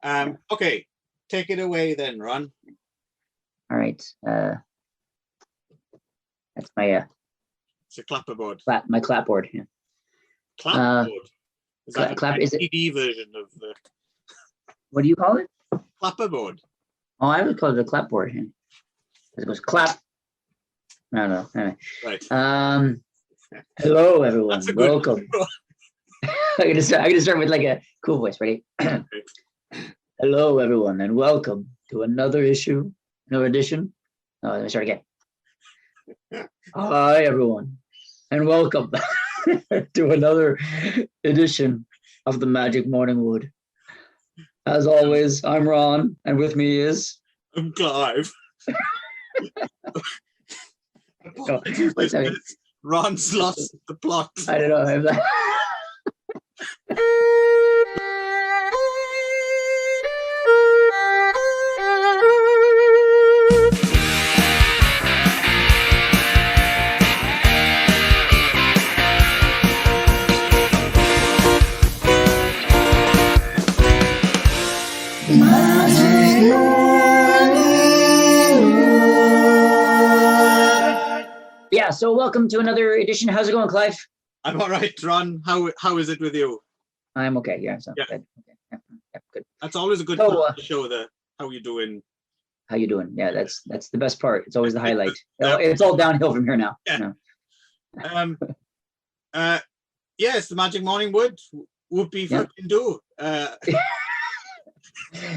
Okay, take it away then, Ron. All right. That's my it's a clapperboard. my clapboard. Yeah. Clapperboard. Is that is a it CD version of the what do you call it? clapperboard? Oh, I would call it a clapboard. Yeah. It goes clap. I don't know. Anyway. Right. Hello everyone. That's a good Welcome. I'm gonna start with like a cool voice. Ready? Hello everyone, and welcome to another edition. Oh, let me start again. Hi everyone, and welcome to another edition of the Magic Morning Wood. As always, I'm Ron, and with me is I'm Clive. Oh, what's that? Ron's lost the plot. I don't know. Yeah, so welcome to another edition. How's it going, Clive? I'm all right, Ron. How is it with you? I'm okay. Yeah, so Yeah. good. Okay. Yeah, good. That's always a good So, part to show the how you doing. How you doing? Yeah, that's the best part. It's always the highlight. Yeah. It's all downhill from here now. Yeah. No. Yes, the Magic Morning Wood would be fucking do.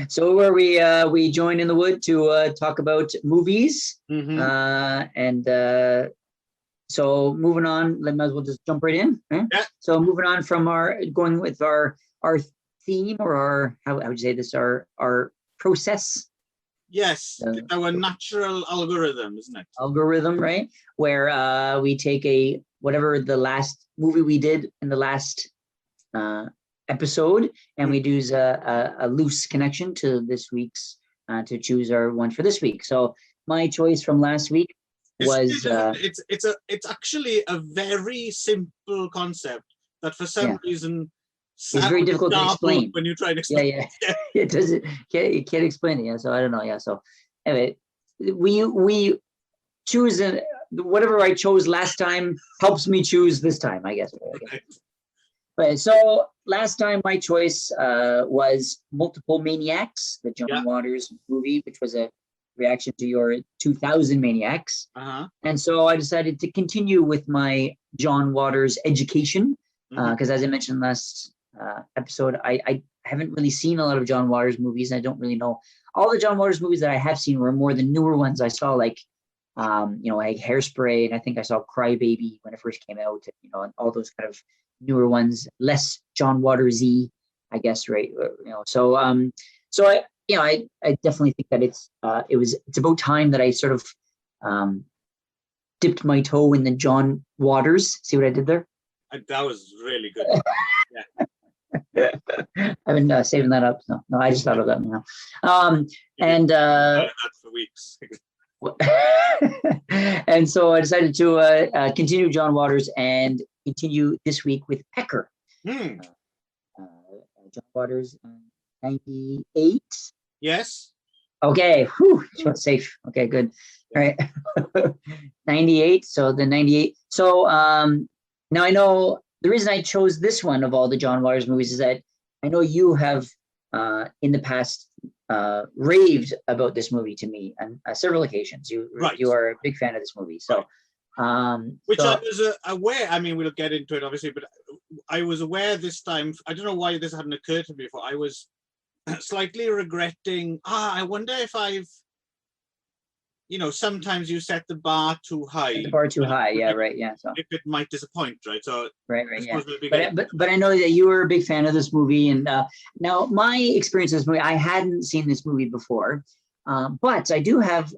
So where we join in the wood to talk about movies, and so moving on, might as well just jump right in. Huh? Yeah. So moving on from going with our theme, or our how would you say this, our process. Yes, our natural algorithm, isn't it? Algorithm, right? Where we take whatever the last movie we did in the last episode, and we do a loose connection to this week's to choose our one for this week. So my choice from last week was it's actually a very simple concept that for some reason it's very difficult to explain when you try to explain. Yeah. It doesn't. You can't explain it. Yeah. So I don't know. Yeah. So anyway, we choose whatever I chose last time helps me choose this time, I guess. Right. So last time my choice was Multiple Maniacs, the John Waters movie, which was a reaction to your 2000 Maniacs. And so I decided to continue with my John Waters education because as I mentioned last episode, I haven't really seen a lot of John Waters movies. I don't really know. All the John Waters movies that I have seen were more the newer ones. I saw like Hairspray, and I think I saw Cry Baby when it first came out, and all those kind of newer ones, less John Waters-y, I guess, right? So I definitely think that it's about time that I sort of dipped my toe in the John Waters. See what I did there? That was really good. I've been saving that up. No, I just thought of that now. That for weeks. And so I decided to continue John Waters and continue this week with PECKER. John Waters, 98. Yes. Okay. Whew, safe. Okay, good. All right. 98. So the 98. So now I know the reason I chose this one of all the John Waters movies is that I know you have in the past raved about this movie to me on several occasions. You are a big fan of this movie. So which I was aware, I mean, we'll get into it obviously, but I was aware this time, I don't know why this hadn't occurred to me before. I was slightly regretting, I wonder if I've, sometimes you set the bar too high. The bar too high, yeah, right, yeah. So if it might disappoint, right? So right, yeah. But I know that you were a big fan of this movie, and now my experience with this movie, I hadn't seen this movie before, but I do have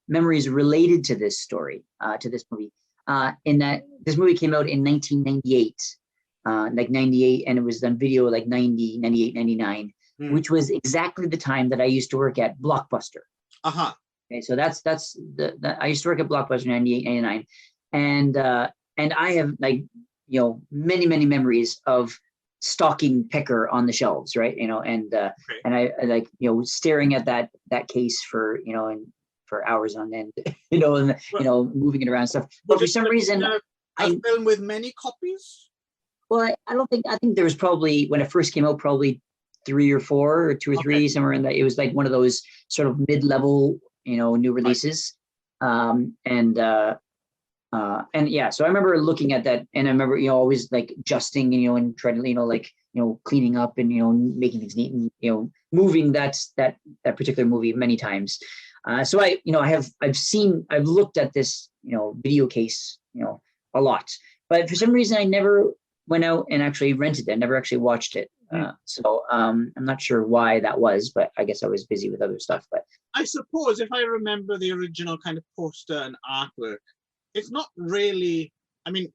memories related to this story, to this movie, in that this movie came out in 1998, like 98, and it was on video like 90, 98, 99, which was exactly the time that I used to work at Blockbuster. Okay, so that's I used to work at Blockbuster in 98, 99, and I have many memories of stalking Pecker on the shelves, right? And I like, staring at that case for, and for hours on end, and moving it around and stuff. But for some reason, a film with many copies. Well, I think there was probably, when it first came out, probably 3 or 4 or 2 or 3, somewhere in that. It was like one of those sort of mid-level, new releases. And yeah, so I remember looking at that, and I remember, always like adjusting, and trying to, cleaning up and, making things neat and, moving that particular movie many times. So I've looked at this, video case, a lot, but for some reason I never went out and actually rented it. I never actually watched it. So I'm not sure why that was, but I guess I was busy with other stuff. But I suppose if I remember the original kind of poster and artwork, it's not really, I mean,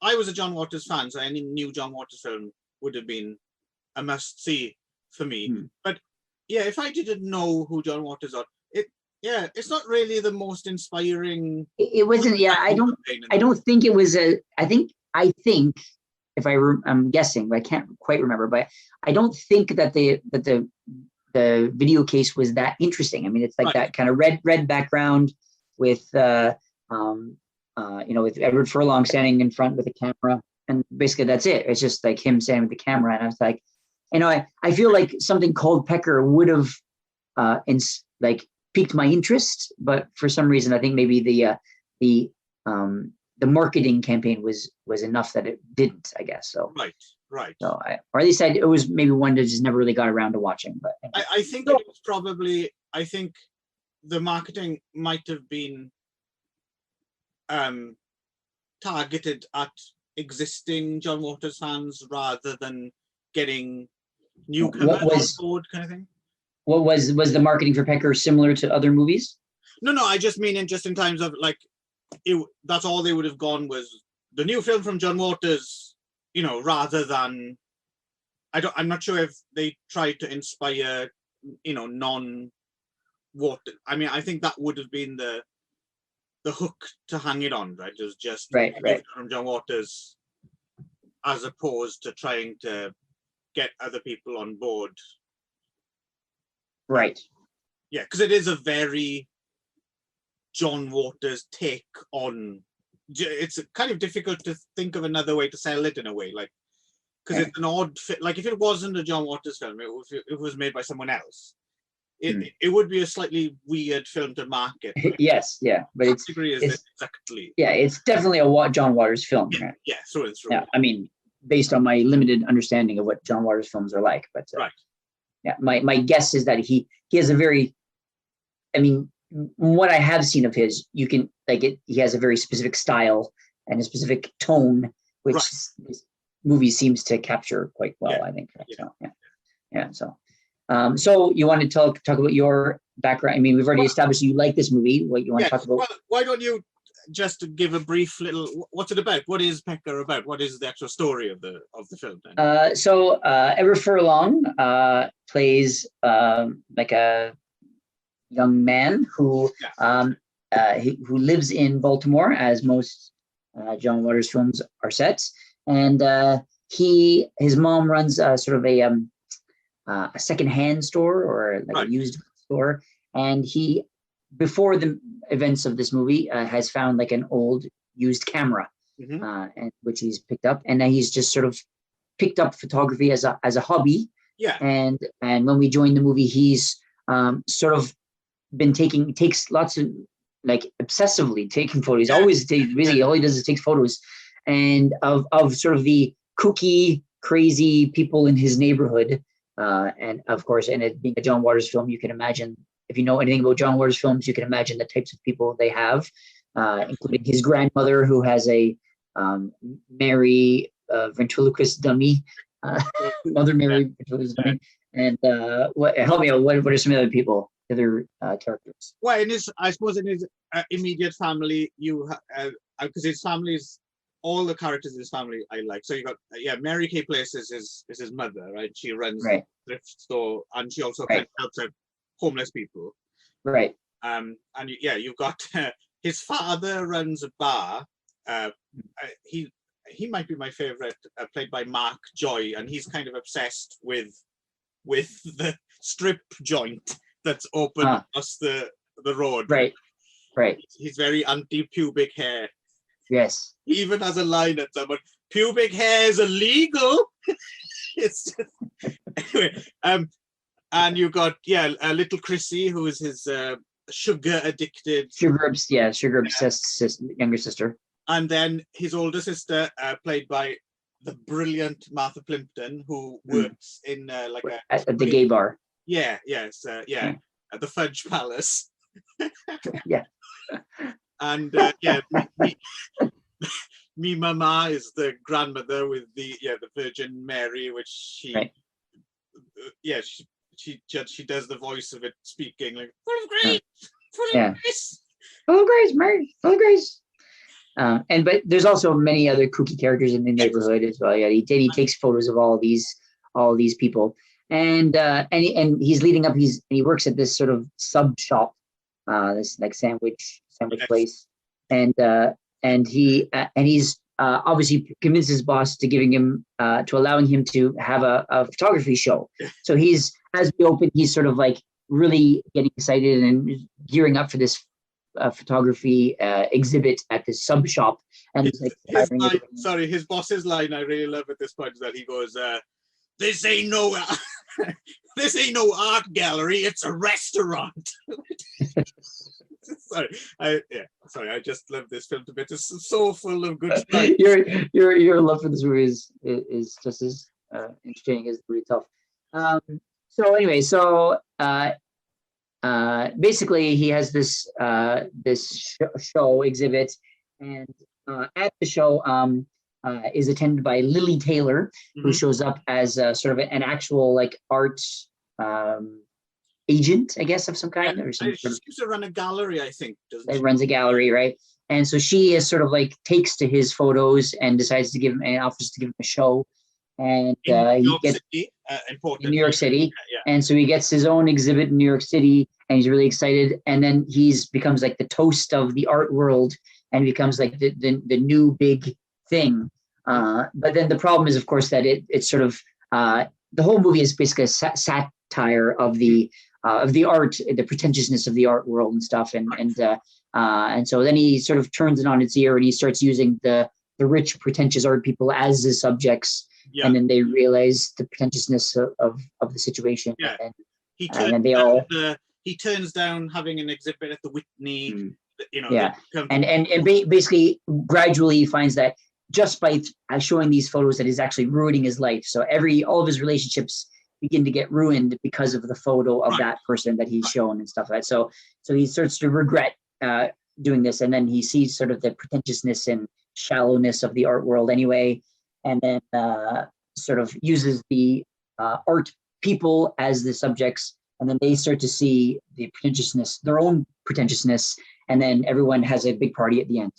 I was a John Waters fan, so any new John Waters film would have been a must-see for me. But yeah, if I didn't know who John Waters was, it's not really the most inspiring. It wasn't. Yeah, I don't think it was I think if I'm guessing, but I can't quite remember. But I don't think that the video case was that interesting. I mean, it's like that kind of red background with with Edward Furlong standing in front with a camera, and basically that's it. It's just like him standing with the camera, and I was like, I feel like something called Pecker would have piqued my interest, but for some reason, I think maybe the marketing campaign was enough that it didn't, I guess. So right. So or at least it was maybe one that just never really got around to watching. But I think it was probably, I think the marketing might have been targeted at existing John Waters fans rather than getting newcomers on board, kind of thing. What was the marketing for Pecker similar to other movies? No, I just mean in terms of like, that's all they would have gone was the new film from John Waters, rather than, I'm not sure if they tried to inspire, non-Waters. I mean, I think that would have been the hook to hang it on, right? It was just right. from John Waters, as opposed to trying to get other people on board. Right. Yeah, because it is a very John Waters take on. It's kind of difficult to think of another way to sell it in a way, like, because it's an odd fit. Like if it wasn't a John Waters film, it was made by someone else. It would be a slightly weird film to market. Yes, yeah, but it's exactly. Yeah, it's definitely a John Waters film. Yeah, right? Yeah, through and through. Yeah, I mean, based on my limited understanding of what John Waters films are like, but right. Yeah, my guess is that he has a very, I mean, what I have seen of his, you can he has a very specific style and a specific tone, which this movie seems to capture quite well, I think. So, so you want to talk about your background? I mean, we've already established you like this movie. What you want to talk about? Well, why don't you just give a brief little, what's it about? What is Pecker about? What is the actual story of the film then? So Edward Furlong plays like a young man who lives in Baltimore, as most John Waters films are set, and his mom runs sort of a secondhand store, or like a used store, and he, before the events of this movie, has found like an old used camera, and which he's picked up, and then he's just sort of picked up photography as a hobby. Yeah. And when we joined the movie, he's sort of been takes lots of, like, obsessively taking photos. Always basically all he does is takes photos, and of sort of the kooky, crazy people in his neighborhood. And of course, and it being a John Waters film, you can imagine, if you know anything about John Waters films, you can imagine the types of people they have, including his grandmother, who has a Mary ventriloquist dummy, Mother Mary ventriloquist dummy, and help me out. What are some other people, other characters? Well, I suppose in his immediate family, because his family's, all the characters in his family I like. So you got Mary Kay Place is his mother, right? She runs a thrift store, and she also kind of helps out homeless people. Right. And you've got his father runs a bar. he might be my favorite, played by Mark Joy, and he's kind of obsessed with the strip joint that's open across the road. Right. He's very anti-pubic hair. Yes. He even has a line at someone, pubic hair is illegal. It's just, anyway, and you got little Chrissy, who is his sugar obsessed younger sister. And then his older sister, played by the brilliant Martha Plimpton, who works in at the gay bar. At the Fudge Palace. Yeah. And me mama is the grandmother with the Virgin Mary, which she does the voice of it, speaking like full of grace, full of grace, full of grace, Mary, full of grace. But there's also many other kooky characters in the neighborhood as well. Yeah, he takes photos of all these people, and he's leading up. He works at this sort of sub shop, this like sandwich place, and he's obviously convinced his boss to allowing him to have a photography show. So as we open, he's sort of like really getting excited and gearing up for this photography exhibit at this sub shop. And his boss's line I really love at this point is that he goes, "This ain't no art gallery, it's a restaurant." I just love this film to bits. It's so full of good stuff. Your love for this movie is just as interesting as really tough. So anyway, basically he has this show exhibit, and at the show is attended by Lily Taylor, who shows up as sort of an actual like art agent, I guess, of some kind. Or some she seems to run a gallery, I think. It runs a gallery, right? And so she is sort of like takes to his photos and decides to give him and offers to give him a show. And he gets in New York City, and so he gets his own exhibit in New York City, and he's really excited. And then becomes like the toast of the art world, and becomes like the new big thing. But then the problem is, of course, that it's sort of the whole movie is basically a satire of the art, the pretentiousness of the art world and stuff, and so then he sort of turns it on its ear, and he starts using the rich, pretentious art people as his subjects. Yeah. And then they realize the pretentiousness of the situation. Yeah. And he turns down having an exhibit at the Whitney. Yeah. And basically gradually he finds that just by showing these photos that he's actually ruining his life. So all of his relationships begin to get ruined because of the photo of that person that he's shown and stuff like that. So he starts to regret doing this, and then he sees sort of the pretentiousness and shallowness of the art world anyway. And then sort of uses the art people as the subjects, and then they start to see the pretentiousness, their own pretentiousness, and then everyone has a big party at the end.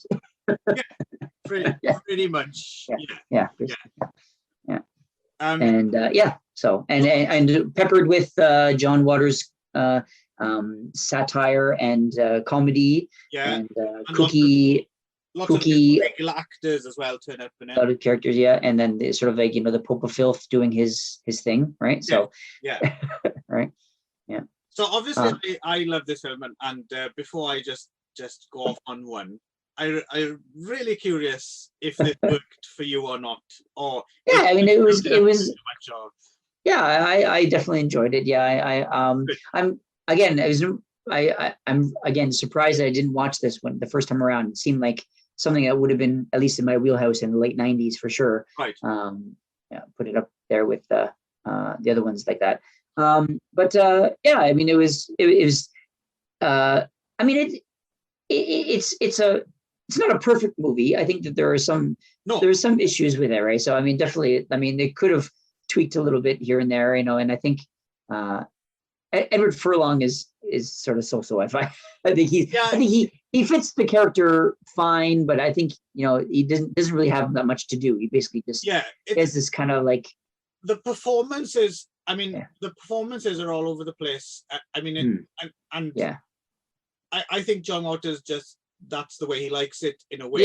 Pretty much. Yeah. So peppered with John Waters' satire and comedy, and kooky. Lots of regular actors as well turn up in it. A lot of characters, and then the sort of like the Pope of Filth doing his thing, right? So right, yeah. So obviously, I love this film, and before I just go off on one, I'm really curious if it worked for you or not, or I mean it was. Yeah, I definitely enjoyed it. Yeah, I'm again surprised that I didn't watch this one the first time around. It seemed like something that would have been at least in my wheelhouse in the late 90s for sure. Right. Put it up there with the other ones like that. I mean it was I mean it's not a perfect movie. I think that there are some issues with it, right? So I mean definitely they could have tweaked a little bit here and there, and I think Edward Furlong is sort of so. I think he fits the character fine, but I think he doesn't really have that much to do. He basically just has this kind of like the performances. I mean, the performances are all over the place. I mean, I think John Waters that's the way he likes it in a way.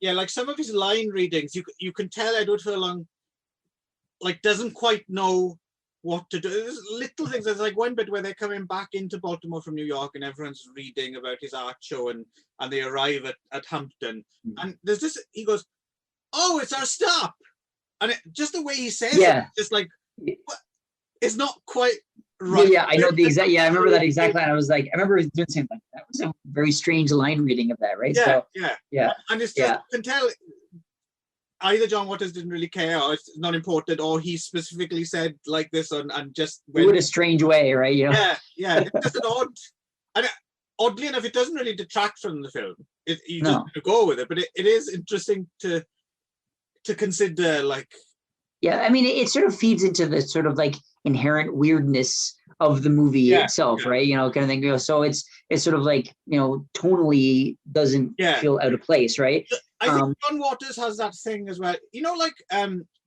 Yeah, like some of his line readings, you can tell Edward Furlong like doesn't quite know what to do. There's little things. There's like one bit where they're coming back into Baltimore from New York and everyone's reading about his art show and they arrive at Hampton. And there's this, he goes, "Oh, it's our stop." And just the way he says it, just like, it's not quite right. Yeah, I know the exact, I remember that exact line. I was like, I remember doing the same thing. That was a very strange line reading of that, right? Yeah, so, yeah. And it's just, you can tell either John Waters didn't really care, or it's not important, or he specifically said like this and just went in a strange way, right? You know? Yeah. It's just an odd, and oddly enough, it doesn't really detract from the film. You just go with it, but it is interesting to consider, like. Yeah, I mean, it sort of feeds into the sort of like inherent weirdness of the movie itself, right? You know, kind of thing. You know, so it's sort of like, you know, tonally doesn't feel out of place, right? I think John Waters has that thing as well. You know, like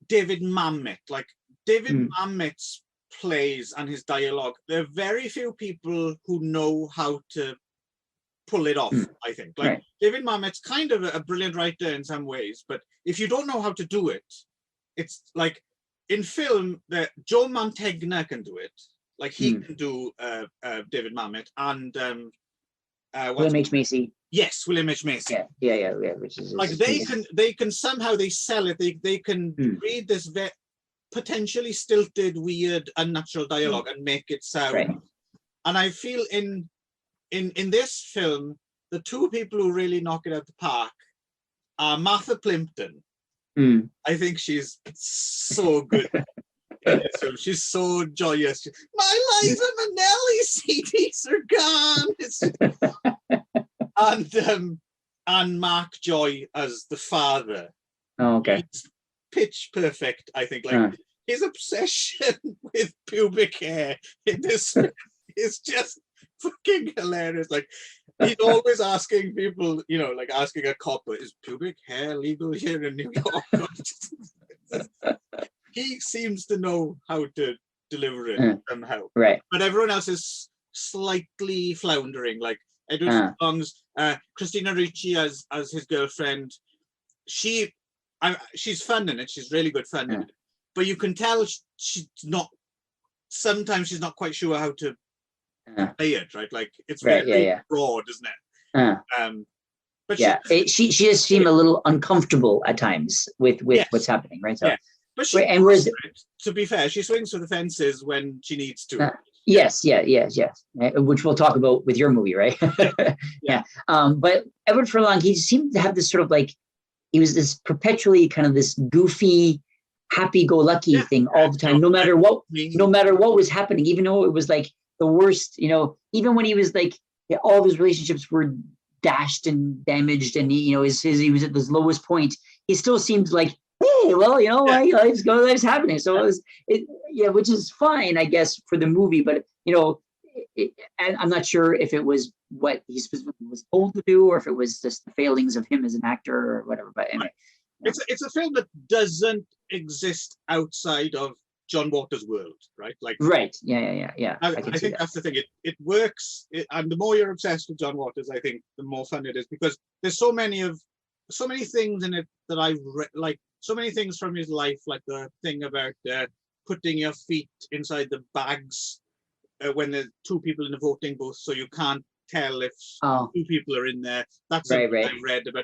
David Mamet, like David Mamet's plays and his dialogue. There are very few people who know how to pull it off. I think, like David Mamet's kind of a brilliant writer in some ways, but if you don't know how to do it, it's like in film that Joe Mantegna can do it. Like he can do David Mamet and William H. Macy. Yes, William H. Macy. Yeah. Which is like they can somehow they sell it. They can read this potentially stilted, weird, unnatural dialogue and make it sound. Right. And I feel in this film, the two people who really knock it out of the park are Martha Plimpton. I think she's so good. She's so joyous. My Liza Minnelli CDs are gone. And Mark Joy as the father. Oh, okay. It's pitch perfect, I think. Like his obsession with pubic hair in this is just fucking hilarious. Like he's always asking people, you know, like asking a cop, is pubic hair legal here in New York? He seems to know how to deliver it somehow. Right. But everyone else is slightly floundering. Like Edward Furlong's Christina Ricci as his girlfriend. She's fun in it. She's really good fun in it. But you can tell she's not. Sometimes she's not quite sure how to play it. Right. Like it's very broad, isn't it? But she does seem a little uncomfortable at times with what's happening. Right. So. But to be fair, she swings for the fences when she needs to. Yes, which we'll talk about with your movie, right? But Edward Furlong, he seemed to have this sort of like, he was this perpetually kind of this goofy, happy-go-lucky thing all the time, no matter what was happening, even though it was like the worst, you know, even when he was like, all of his relationships were dashed and damaged, and he was at his lowest point, he still seemed like, hey, well, you know, life's happening. So which is fine, I guess, for the movie. But you know, and I'm not sure if it was what he specifically was told to do, or if it was just the failings of him as an actor, or whatever. But anyway, it's a film that doesn't exist outside of John Waters' world, right? Like, right? Yeah. I think that's the thing. It works, and the more you're obsessed with John Waters, I think the more fun it is, because there's so many things in it that I like. So many things from his life, like the thing about putting your feet inside the bags when there's two people in the voting booth, so you can't tell if two people are in there. That's something I read about.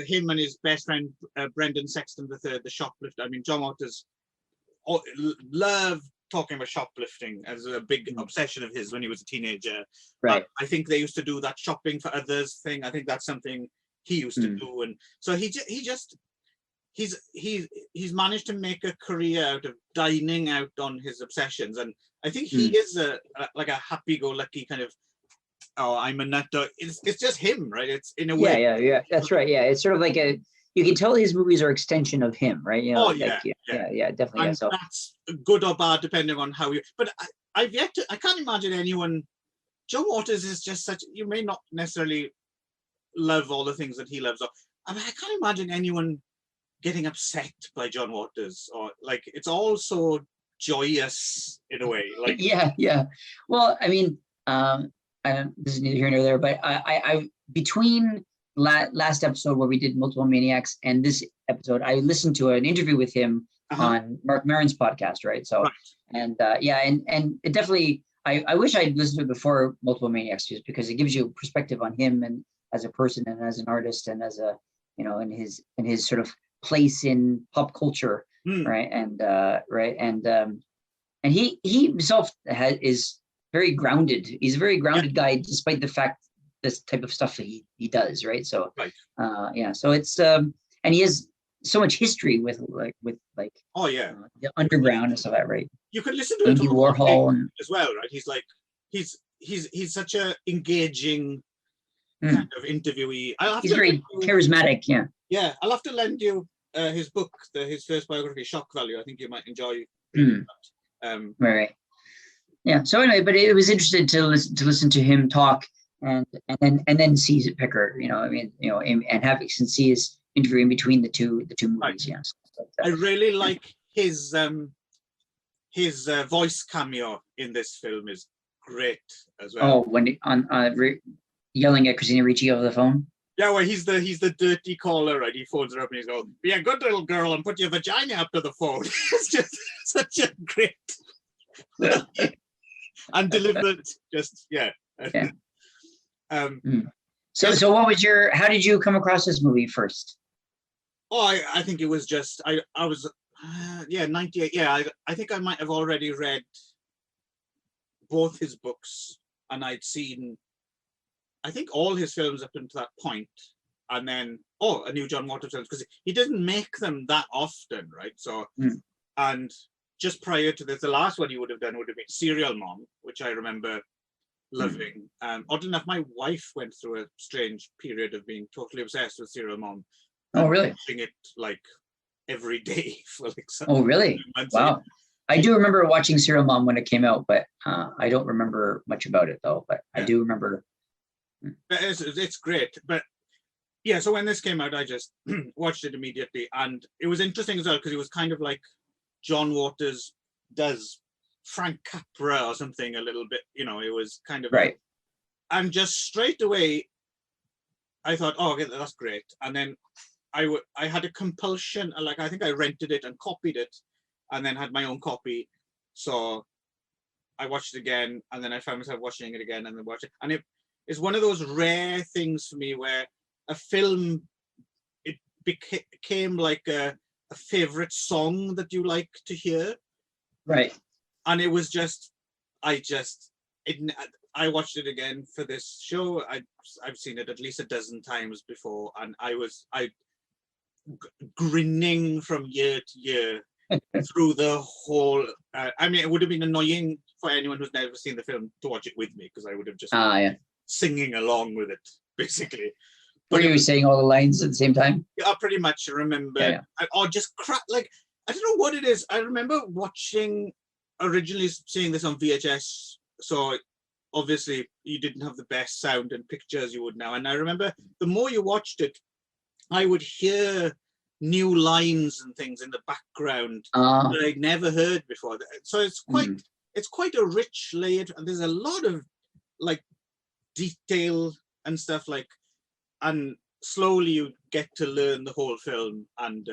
Him and his best friend Brendan Sexton III, the shoplifter. I mean, John Waters loved talking about shoplifting as a big obsession of his when he was a teenager. Right. I think they used to do that shopping for others thing. I think that's something he used to do, and so he's managed to make a career out of dining out on his obsessions, and I think he is a happy-go-lucky kind of, I'm a nut. It's just him, right? It's in a way. Yeah. That's right. Yeah, it's sort of like you can tell his movies are extension of him, right? You know, definitely. And so that's good or bad depending on how you. But I can't imagine anyone. John Waters is just such. You may not necessarily love all the things that he loves. I mean, I can't imagine anyone getting upset by John Waters, or like it's all so joyous in a way. Like yeah. Well, I mean, I don't. This is neither here nor there, but I between last episode where we did Multiple Maniacs, and this episode, I listened to an interview with him on Mark Maron's podcast, right? So, and it definitely, I wish I'd listened to it before Multiple Maniacs, just because it gives you perspective on him and as a person and as an artist and as a, you know, in his sort of place in pop culture, right? And and he himself is very grounded. He's a very grounded guy, despite the fact this type of stuff that he does, right? So so it's and he has so much history with the underground and stuff like that, right? You could listen to Andy Warhol as well, right? He's like he's such a engaging kind of interviewee. He's very charismatic, yeah. I'll have to lend you his book, his first biography, Shock Value. I think you might enjoy reading that. Right. Yeah. So anyway, but it was interesting to listen to him talk and then see PECKER, you know, I mean, you know, and have see his interview in between the two movies. Yes. I really like his voice cameo in this film is great as well. Oh, when yelling at Christina Ricci over the phone. Yeah, well, he's the dirty caller, right? He phones her up and he's going, "Be a good little girl and put your vagina up to the phone." It's just such a great and delivered. Just So what was how did you come across this movie first? Oh, I think it was just I was 98. Yeah, I think I might have already read both his books, and I'd seen I think all his films up until that point, and then a new John Waters films, because he didn't make them that often, right? So and just prior to this, the last one he would have done would have been Serial Mom, which I remember loving. Oddly enough, my wife went through a strange period of being totally obsessed with Serial Mom. Oh, really? Watching it like every day for like oh, really? Wow. I do remember watching Serial Mom when it came out, but I don't remember much about it though. But I do remember. It's great, but yeah. So when this came out, I just watched it immediately, and it was interesting as well because it was kind of like John Waters does Frank Capra or something a little bit. You know, it was kind of right. And just straight away, I thought, oh, okay, that's great. And then I had a compulsion, like I think I rented it and copied it, and then had my own copy. So I watched it again, and then I found myself watching it again, and then watching it. And it's one of those rare things for me where a film became like a favorite song that you like to hear. Right. And it was just, I watched it again for this show. I've seen it at least a dozen times before, and I grinning from year to year through the whole. I mean, it would have been annoying for anyone who's never seen the film to watch it with me, because I would have just singing along with it, basically. But were you saying all the lines at the same time? I pretty much remember. Or just crap. Like, I don't know what it is. I remember originally seeing this on VHS. So obviously you didn't have the best sound and pictures you would now. And I remember the more you watched it, I would hear new lines and things in the background that I'd never heard before. So it's quite a rich layered, and there's a lot of like detail and stuff, like, and slowly you get to learn the whole film. And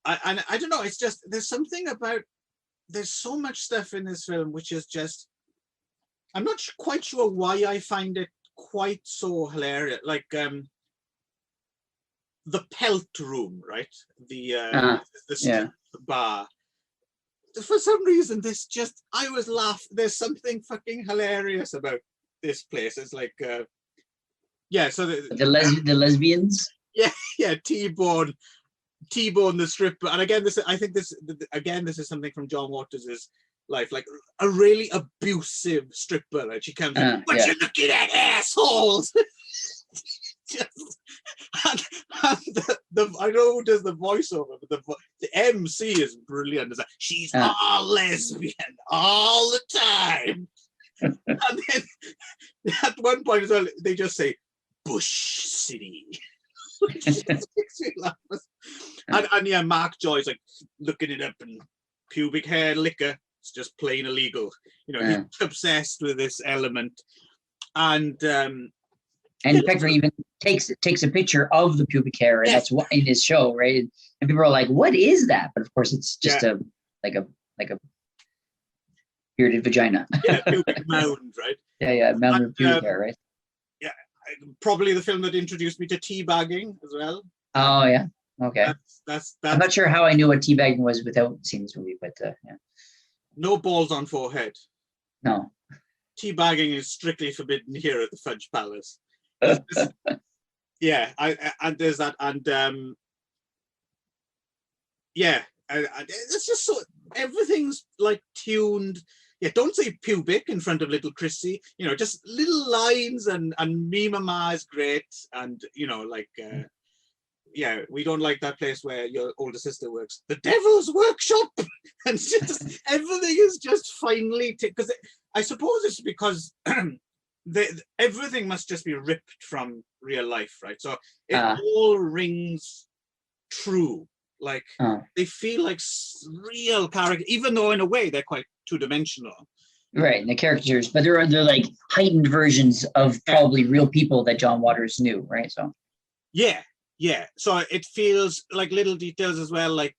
I don't know, it's just, there's something about, there's so much stuff in this film which is just, I'm not quite sure why I find it quite so hilarious. Like the Pelt Room, right? The bar. For some reason, I was laughing. There's something fucking hilarious about this place. It's like, so the lesbians. Yeah, T-Bone the stripper. And again, this is something from John Waters' life, like a really abusive stripper. Like, she comes in, what you looking at, assholes? and I know who does the voiceover, but the MC is brilliant. It's like, she's all lesbian all the time. And then at one point as well, they just say Bush City. Which just makes me laugh. And Mark Joy's like looking it up, and pubic hair liquor, it's just plain illegal. You know, he's obsessed with this element. And And Pecker even takes a picture of the pubic hair, and that's what in his show, right? And people are like, "What is that?" But of course, it's just a bearded vagina. Yeah, pubic mound, right? Yeah, mound of pubic hair, right? Yeah, probably the film that introduced me to teabagging as well. Oh yeah, okay. That's I'm not sure how I knew what teabagging was without seeing this movie, but yeah. No balls on forehead. No. Teabagging is strictly forbidden here at the Fudge Palace. Yeah, and there's that, and it's just so everything's like tuned. Yeah, don't say pubic in front of little Chrissy. You know, just little lines, and me mama is great, and you know, like yeah, we don't like that place where your older sister works, the Devil's Workshop, and just everything is just finely because I suppose it's because everything must just be ripped from real life, right? So it all rings true. Like they feel like real characters, even though in a way they're quite two-dimensional. Right, and the characters, but they're like heightened versions of probably real people that John Waters knew, right? So yeah. So it feels like little details as well, like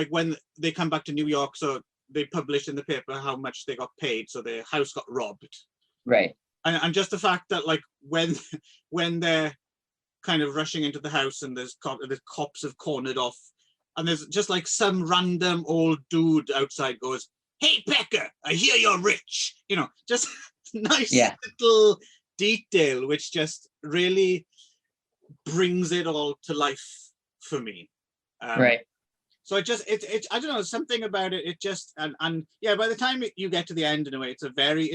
when they come back to New York, so they publish in the paper how much they got paid, so their house got robbed. Right. And just the fact that like when they're kind of rushing into the house and the cops have cornered off, and there's just like some random old dude outside goes, "Hey Pecker, I hear you're rich." You know, just nice little detail which just really brings it all to life for me. Right. So it I don't know, something about it. It just and yeah, by the time you get to the end, in a way, it's a very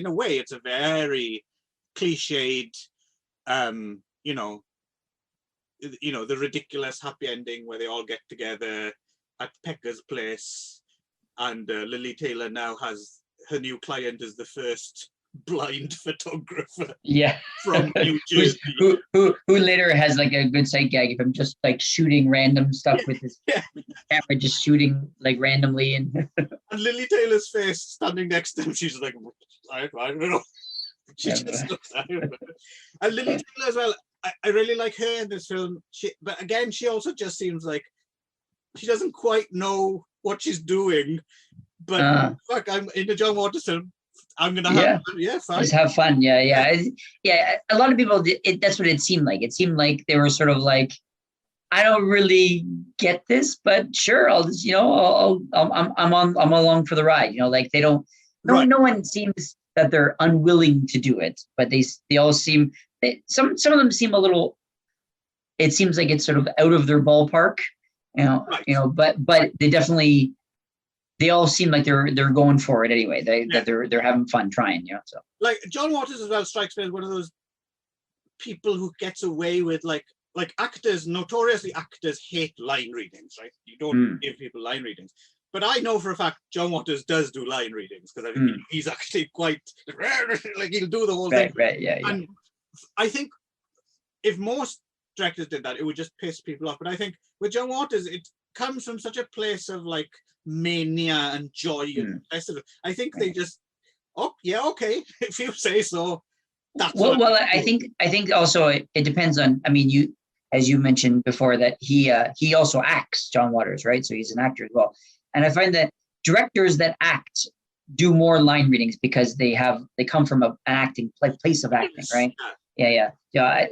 cliched, you know, the ridiculous happy ending where they all get together at Pecker's place, and Lily Taylor now has her new client is the first blind photographer from New Jersey, who later has like a good sight gag of him just like shooting random stuff with his camera, just shooting like randomly, and Lily Taylor's face standing next to him, she's like, I don't know. She just looks at him. And Lily Taylor as well, I really like her in this film. But again, she also just seems like she doesn't quite know what she's doing. But fuck, I'm in the John Waters film. I'm gonna have fine. Just have fun. Yeah. A lot of people, that's what it seemed like. It seemed like they were sort of like, I don't really get this, but sure, I'll just, I'm along for the ride. You know, like they don't. No one seems that they're unwilling to do it, but they all seem. Some of them seem a little. It seems like it's sort of out of their ballpark. But they definitely. They all seem like they're going for it anyway. That they're having fun trying, So like John Waters as well strikes me as one of those people who gets away with like notoriously actors hate line readings, right? You don't give people line readings. But I know for a fact John Waters does do line readings, because I think he's actually quite like he'll do the whole thing. Right, yeah. And I think if most directors did that, it would just piss people off. But I think with John Waters, it comes from such a place of like mania and joy and festival. I think they just, okay, if you say so. That's well. I think also it depends on. I mean, you, as you mentioned before, that he also acts, John Waters, right? So he's an actor as well. And I find that directors that act do more line readings because they come from an acting place of acting, right? Yeah.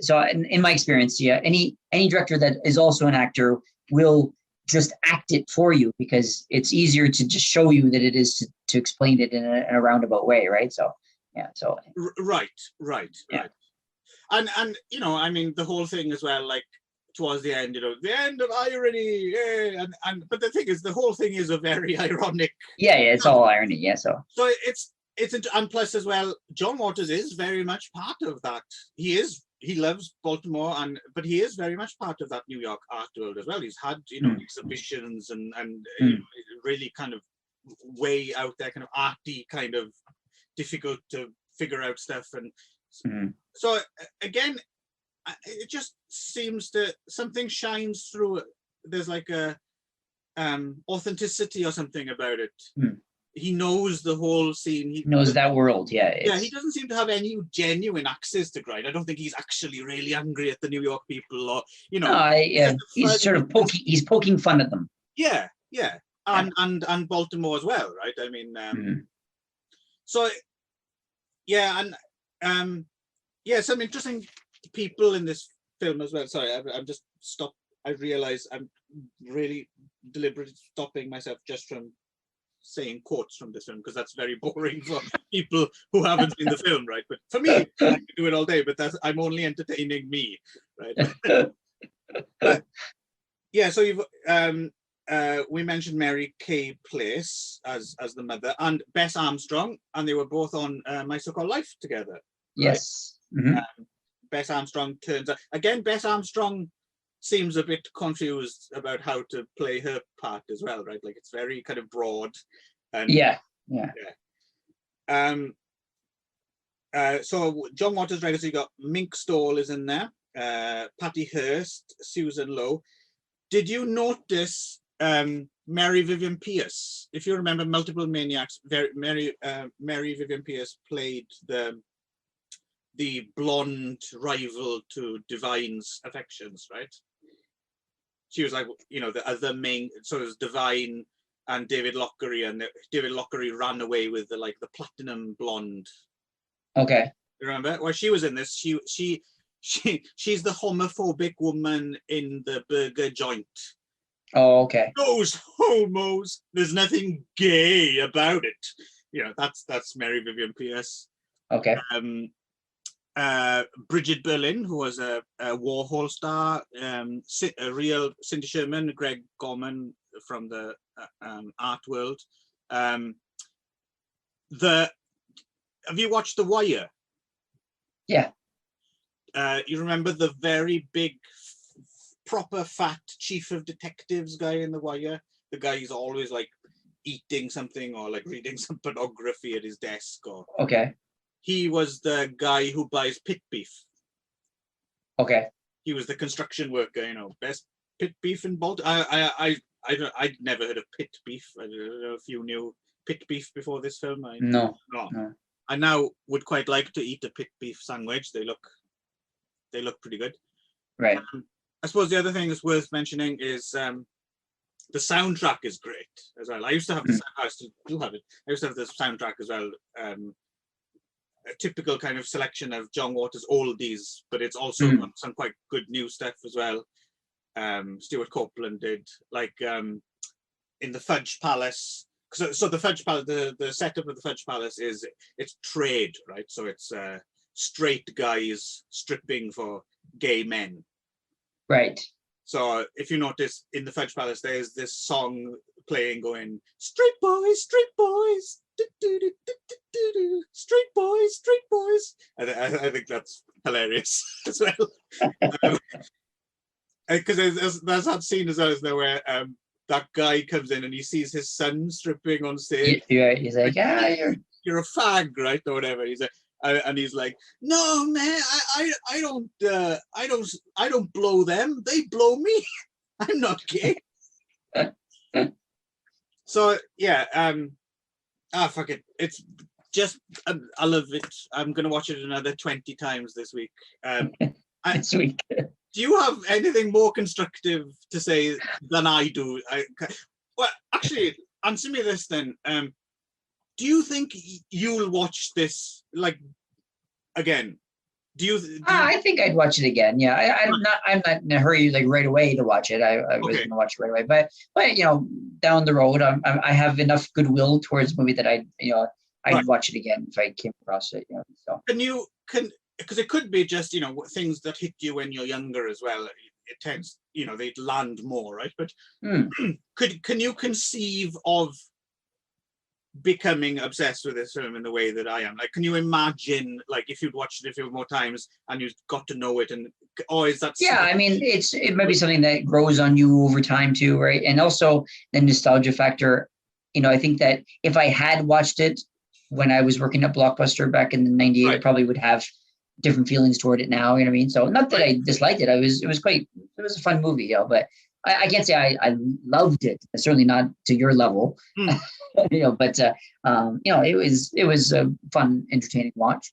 So in my experience, any director that is also an actor will just act it for you, because it's easier to just show you that it is to explain it in a roundabout way, right? So right. And I mean, the whole thing as well, like towards the end, the end of irony, but the thing is, the whole thing is a very ironic. It's all irony, so it's and plus as well, John Waters is very much part of that. He loves Baltimore, but he is very much part of that New York art world as well. He's had exhibitions and really kind of way out there, kind of arty, kind of difficult to figure out stuff. And so again, it just seems that something shines through. There's like a authenticity or something about it. he knows the whole scene. He knows that world. Yeah. Yeah, he doesn't seem to have any genuine access to grind. I don't think he's actually really angry at the New York people, or he's sort of poking. He's poking fun at them. Yeah, and Baltimore as well, right? I mean, so yeah, and some interesting people in this film as well. Sorry, I'm just stopped. I realize I'm really deliberately stopping myself just from saying quotes from this film, because that's very boring for people who haven't seen the film, right? But for me, I can do it all day, but I'm only entertaining me, right? Yeah, so you've we mentioned Mary Kay Place as the mother, and Bess Armstrong, and they were both on My So-Called Life together. Right? Yes. Mm-hmm. Bess Armstrong turns out again. Bess Armstrong seems a bit confused about how to play her part as well, right? Like it's very kind of broad. And, so John Waters, right? So you got Mink Stole is in there, Patty Hearst, Susan Lowe. Did you notice Mary Vivian Pierce? If you remember Multiple Maniacs, Mary Vivian Pierce played the blonde rival to Divine's affections, right? She was like, the other main, so it was Divine and David Lockery, and David Lockery ran away with the platinum blonde. Okay. You remember? Well, she was in this. She's the homophobic woman in the burger joint. Oh, okay. Those homos. There's nothing gay about it. That's Mary Vivian Pierce. Okay. Bridget Berlin, who was a Warhol star, a real Cindy Sherman, Greg Gorman from the art world. Have you watched The Wire? Yeah. You remember the very big, proper fat chief of detectives guy in The Wire? The guy who's always like eating something or like reading some pornography at his desk. Or okay. He was the guy who buys pit beef. Okay. He was the construction worker, best pit beef in Baltimore. I'd never heard of pit beef. I don't know if you knew pit beef before this film. No. I now would quite like to eat a pit beef sandwich. They look pretty good. Right. I suppose the other thing that's worth mentioning is the soundtrack is great as well. I used to have the I still do have it. I used to have the soundtrack as well. A typical kind of selection of John Waters oldies, but it's also got some quite good new stuff as well. Stuart Copeland did, like in the Fudge Palace. So the Fudge Palace, the setup of the Fudge Palace it's trade, right? So it's straight guys stripping for gay men. Right. So if you notice in the Fudge Palace, there's this song playing going, "Street boys, street boys. Street boys. I think that's hilarious as well. Because there's that scene as well, as there where that guy comes in and he sees his son stripping on stage. Yeah, he's like, you're a fag, right, or whatever. He's like, and he's like, no man, I don't blow them. They blow me. I'm not gay. So yeah. Fuck it. It's just, I love it. I'm going to watch it another 20 times this week. This week. Do you have anything more constructive to say than I do? Well, actually, answer me this then. Do you think you'll watch this, again? I think I'd watch it again. Yeah, I'm not in a hurry right away to watch it. I was going to watch it right away, but down the road, I have enough goodwill towards the movie that I'd watch it again if I came across it. So because it could be just things that hit you when you're younger as well. It tends they'd land more, right? But can you conceive of becoming obsessed with this film in the way that I am? Can you imagine if you'd watched it a few more times and you got to know it, or is that? Yeah, I mean, it might be something that grows on you over time too, right? And also the nostalgia factor. I think that if I had watched it when I was working at Blockbuster back in the '98, I probably would have different feelings toward it now. You know what I mean? So not that I disliked it. It was a fun movie, but I can't say I loved it. Certainly not to your level, but it was a fun, entertaining watch.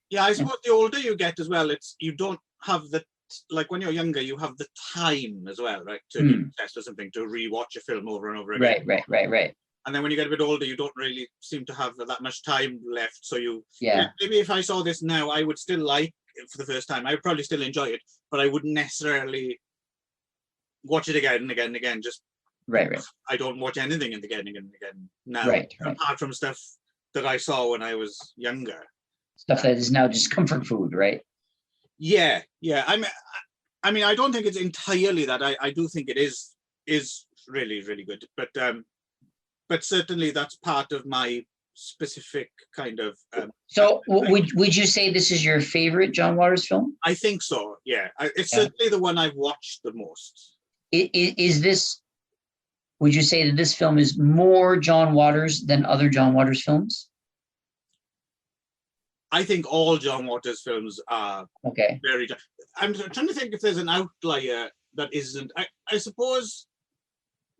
Yeah, I suppose the older you get as well, you don't have the, like when you're younger, you have the time as well, right? To be obsessed with something, to rewatch a film over and over again. Right. And then when you get a bit older, you don't really seem to have that much time left. So yeah, maybe if I saw this now, I would still like it for the first time. I would probably still enjoy it, but I wouldn't necessarily watch it again and again and again. Just right. I don't watch anything again and again now, Right. apart from stuff that I saw when I was younger. Stuff that is now just comfort food, right? Yeah. I mean, I don't think it's entirely that. I do think it is really, really good, but certainly that's part of my specific kind of. So, would you say this is your favorite John Waters film? I think so. Yeah, it's certainly the one I've watched the most. Is this? Would you say that this film is more John Waters than other John Waters films? I think all John Waters films are very. I'm trying to think if there's an outlier that isn't. I suppose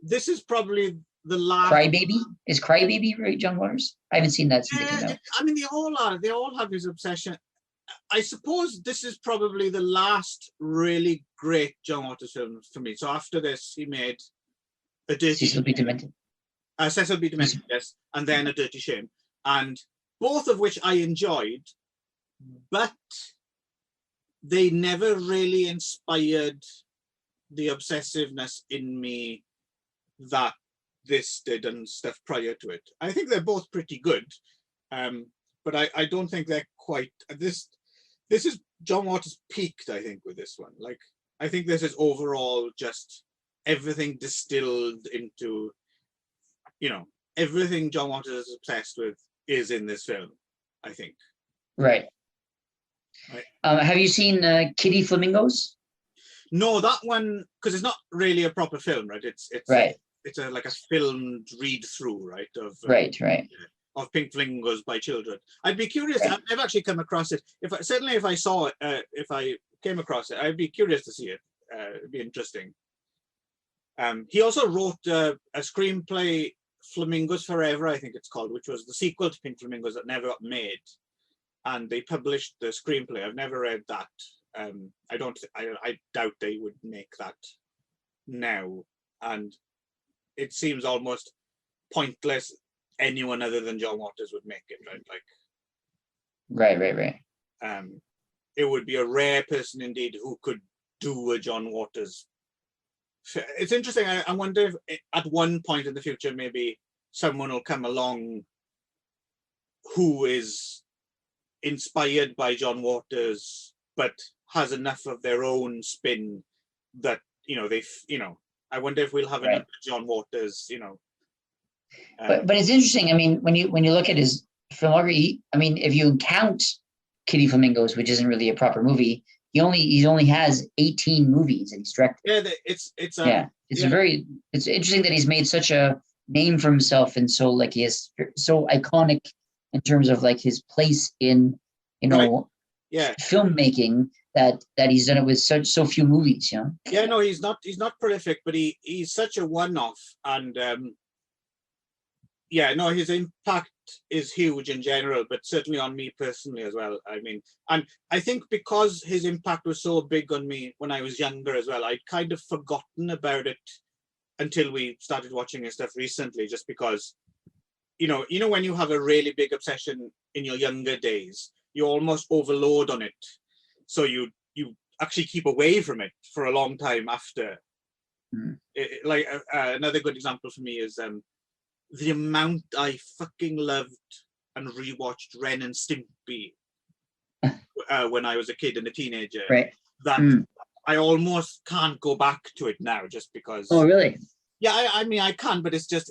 this is probably the last. Crybaby? Is Crybaby right, John Waters? I haven't seen that since it came out. I mean, they all are. They all have his obsession. I suppose this is probably the last really great John Waters film for me. So after this, he made A Dirty Cecil B. Demented. Cecil B. Demented, yes, and then A Dirty Shame, and both of which I enjoyed, but they never really inspired the obsessiveness in me that this did and stuff prior to it. I think they're both pretty good, but I don't think they're quite this. This is John Waters peaked, I think, with this one. Like, I think this is overall just everything distilled into, everything John Waters is obsessed with is in this film, I think. Right. Have you seen Kitty Flamingos? No, that one, because it's not really a proper film, right? It's right. It's like a filmed read through, right? Of Pink Flamingos by children. I'd be curious. Right. I've never actually come across it. If I saw it, if I came across it, I'd be curious to see it. It'd be interesting. He also wrote a screenplay, Flamingos Forever, I think it's called, which was the sequel to Pink Flamingos that never got made. And they published the screenplay. I've never read that. I doubt they would make that now. And it seems almost pointless. Anyone other than John Waters would make it, right? Right. It would be a rare person indeed who could do a John Waters. It's interesting. I wonder if at one point in the future, maybe someone will come along who is inspired by John Waters, but has enough of their own spin that, I wonder if we'll have another John Waters, But it's interesting. I mean, when you look at his filmography, I mean, if you count Kitty Flamingos, which isn't really a proper movie, he only has 18 movies that he's directed. Yeah, it's interesting that he's made such a name for himself, and so like he is so iconic in terms of like his place in filmmaking that he's done it with so few movies. Yeah, no, he's not prolific, but he's such a one-off, and his impact is huge in general, but certainly on me personally as well. I mean, and I think because his impact was so big on me when I was younger as well, I'd kind of forgotten about it until we started watching his stuff recently, just because, when you have a really big obsession in your younger days, you almost overload on it. So you actually keep away from it for a long time after. Another good example for me is the amount I fucking loved and rewatched Ren and Stimpy when I was a kid and a teenager. Right. That I almost can't go back to it now, just because. Oh, really? Yeah, I mean I can, but it's just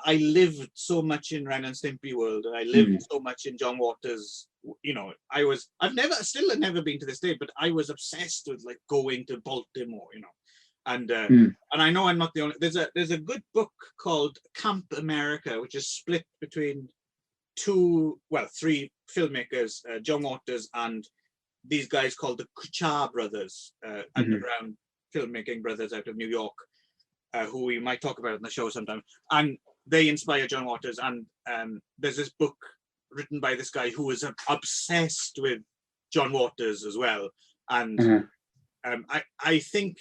I lived so much in Ren and Stimpy world, and I lived so much in John Waters. I've never been to this day, but I was obsessed with like going to Baltimore, and I know I'm not the only. There's a good book called Camp America, which is split between three filmmakers, John Waters and these guys called the Kuchar brothers, underground filmmaking brothers out of New York, who we might talk about in the show sometime. And they inspire John Waters. And there's this book written by this guy who was obsessed with John Waters as well. And I think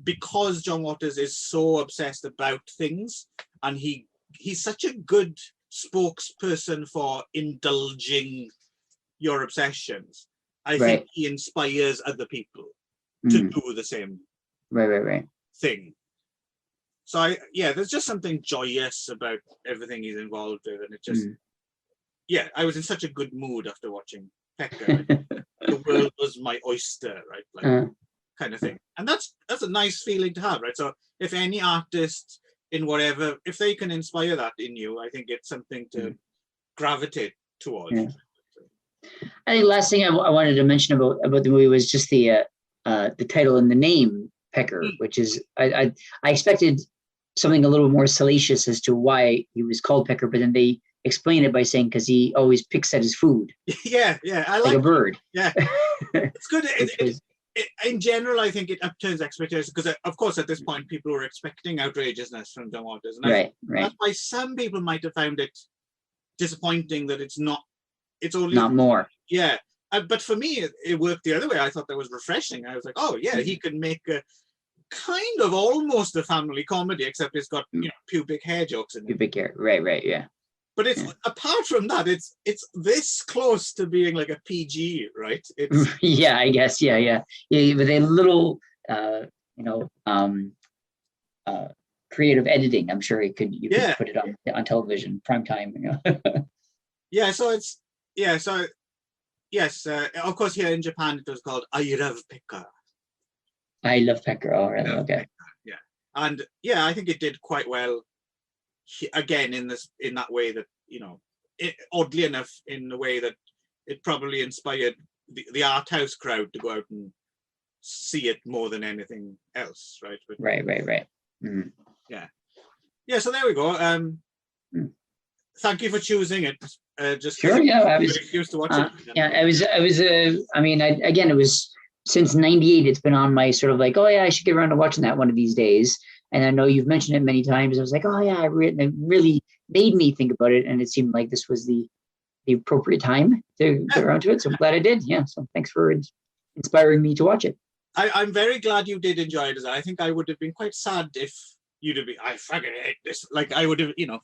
because John Waters is so obsessed about things, and he's such a good spokesperson for indulging your obsessions, I think he inspires other people to do the same thing. So there's just something joyous about everything he's involved with, and it just I was in such a good mood after watching Pecker. The world was my oyster, right? Like kind of thing. And that's a nice feeling to have, right? So if any artist in whatever, if they can inspire that in you, I think it's something to gravitate towards. I think the last thing I wanted to mention about the movie was just the title and the name Pecker, which is I expected something a little more salacious as to why he was called Pecker, but then they explain it by saying because he always picks at his food. I like a bird. Yeah, it's good. In general, I think it upturns expectations because, of course, at this point, people were expecting outrageousness from John Waters, and that's why some people might have found it disappointing that it's not. It's only not more. Yeah, but for me, it worked the other way. I thought that was refreshing. I was like, oh yeah, he can make a kind of almost a family comedy, except it's got pubic hair jokes in it. Pubic hair, right, yeah. But it's apart from that, it's this close to being like a PG, right? It's I guess, yeah. With a little, creative editing, I'm sure you could put it on television, prime time. Of course, here in Japan, it was called I Love Pecker. I Love Pecker. Oh, really? Okay. Yeah, and I think it did quite well. Again, in that way that oddly enough, in the way that it probably inspired the art house crowd to go out and see it more than anything else, right? But, right. Yeah. So there we go. Thank you for choosing it. Just sure. Yeah, I was used to watch it. Again, it was since '98. It's been on my sort of like, I should get around to watching that one of these days. And I know you've mentioned it many times. I was like, it really made me think about it. And it seemed like this was the appropriate time to get around to it. So I'm glad I did. Yeah. So thanks for inspiring me to watch it. I'm very glad you did enjoy it. I think I would have been quite sad if you'd have been, I fucking hate this. Like I would have, Yeah.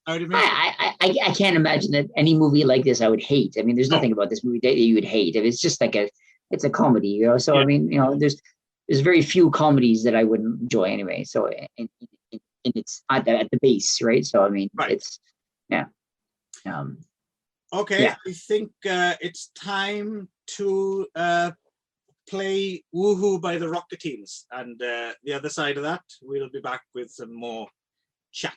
I would have been. I can't imagine that any movie like this I would hate. I mean, there's nothing about this movie that you would hate. If it's just like it's a comedy, So I mean, there's very few comedies that I wouldn't enjoy anyway. So and it's at the base, right? So I mean, it's okay, I think it's time to play Woohoo by the Rocketeens, and the other side of that, we'll be back with some more chat.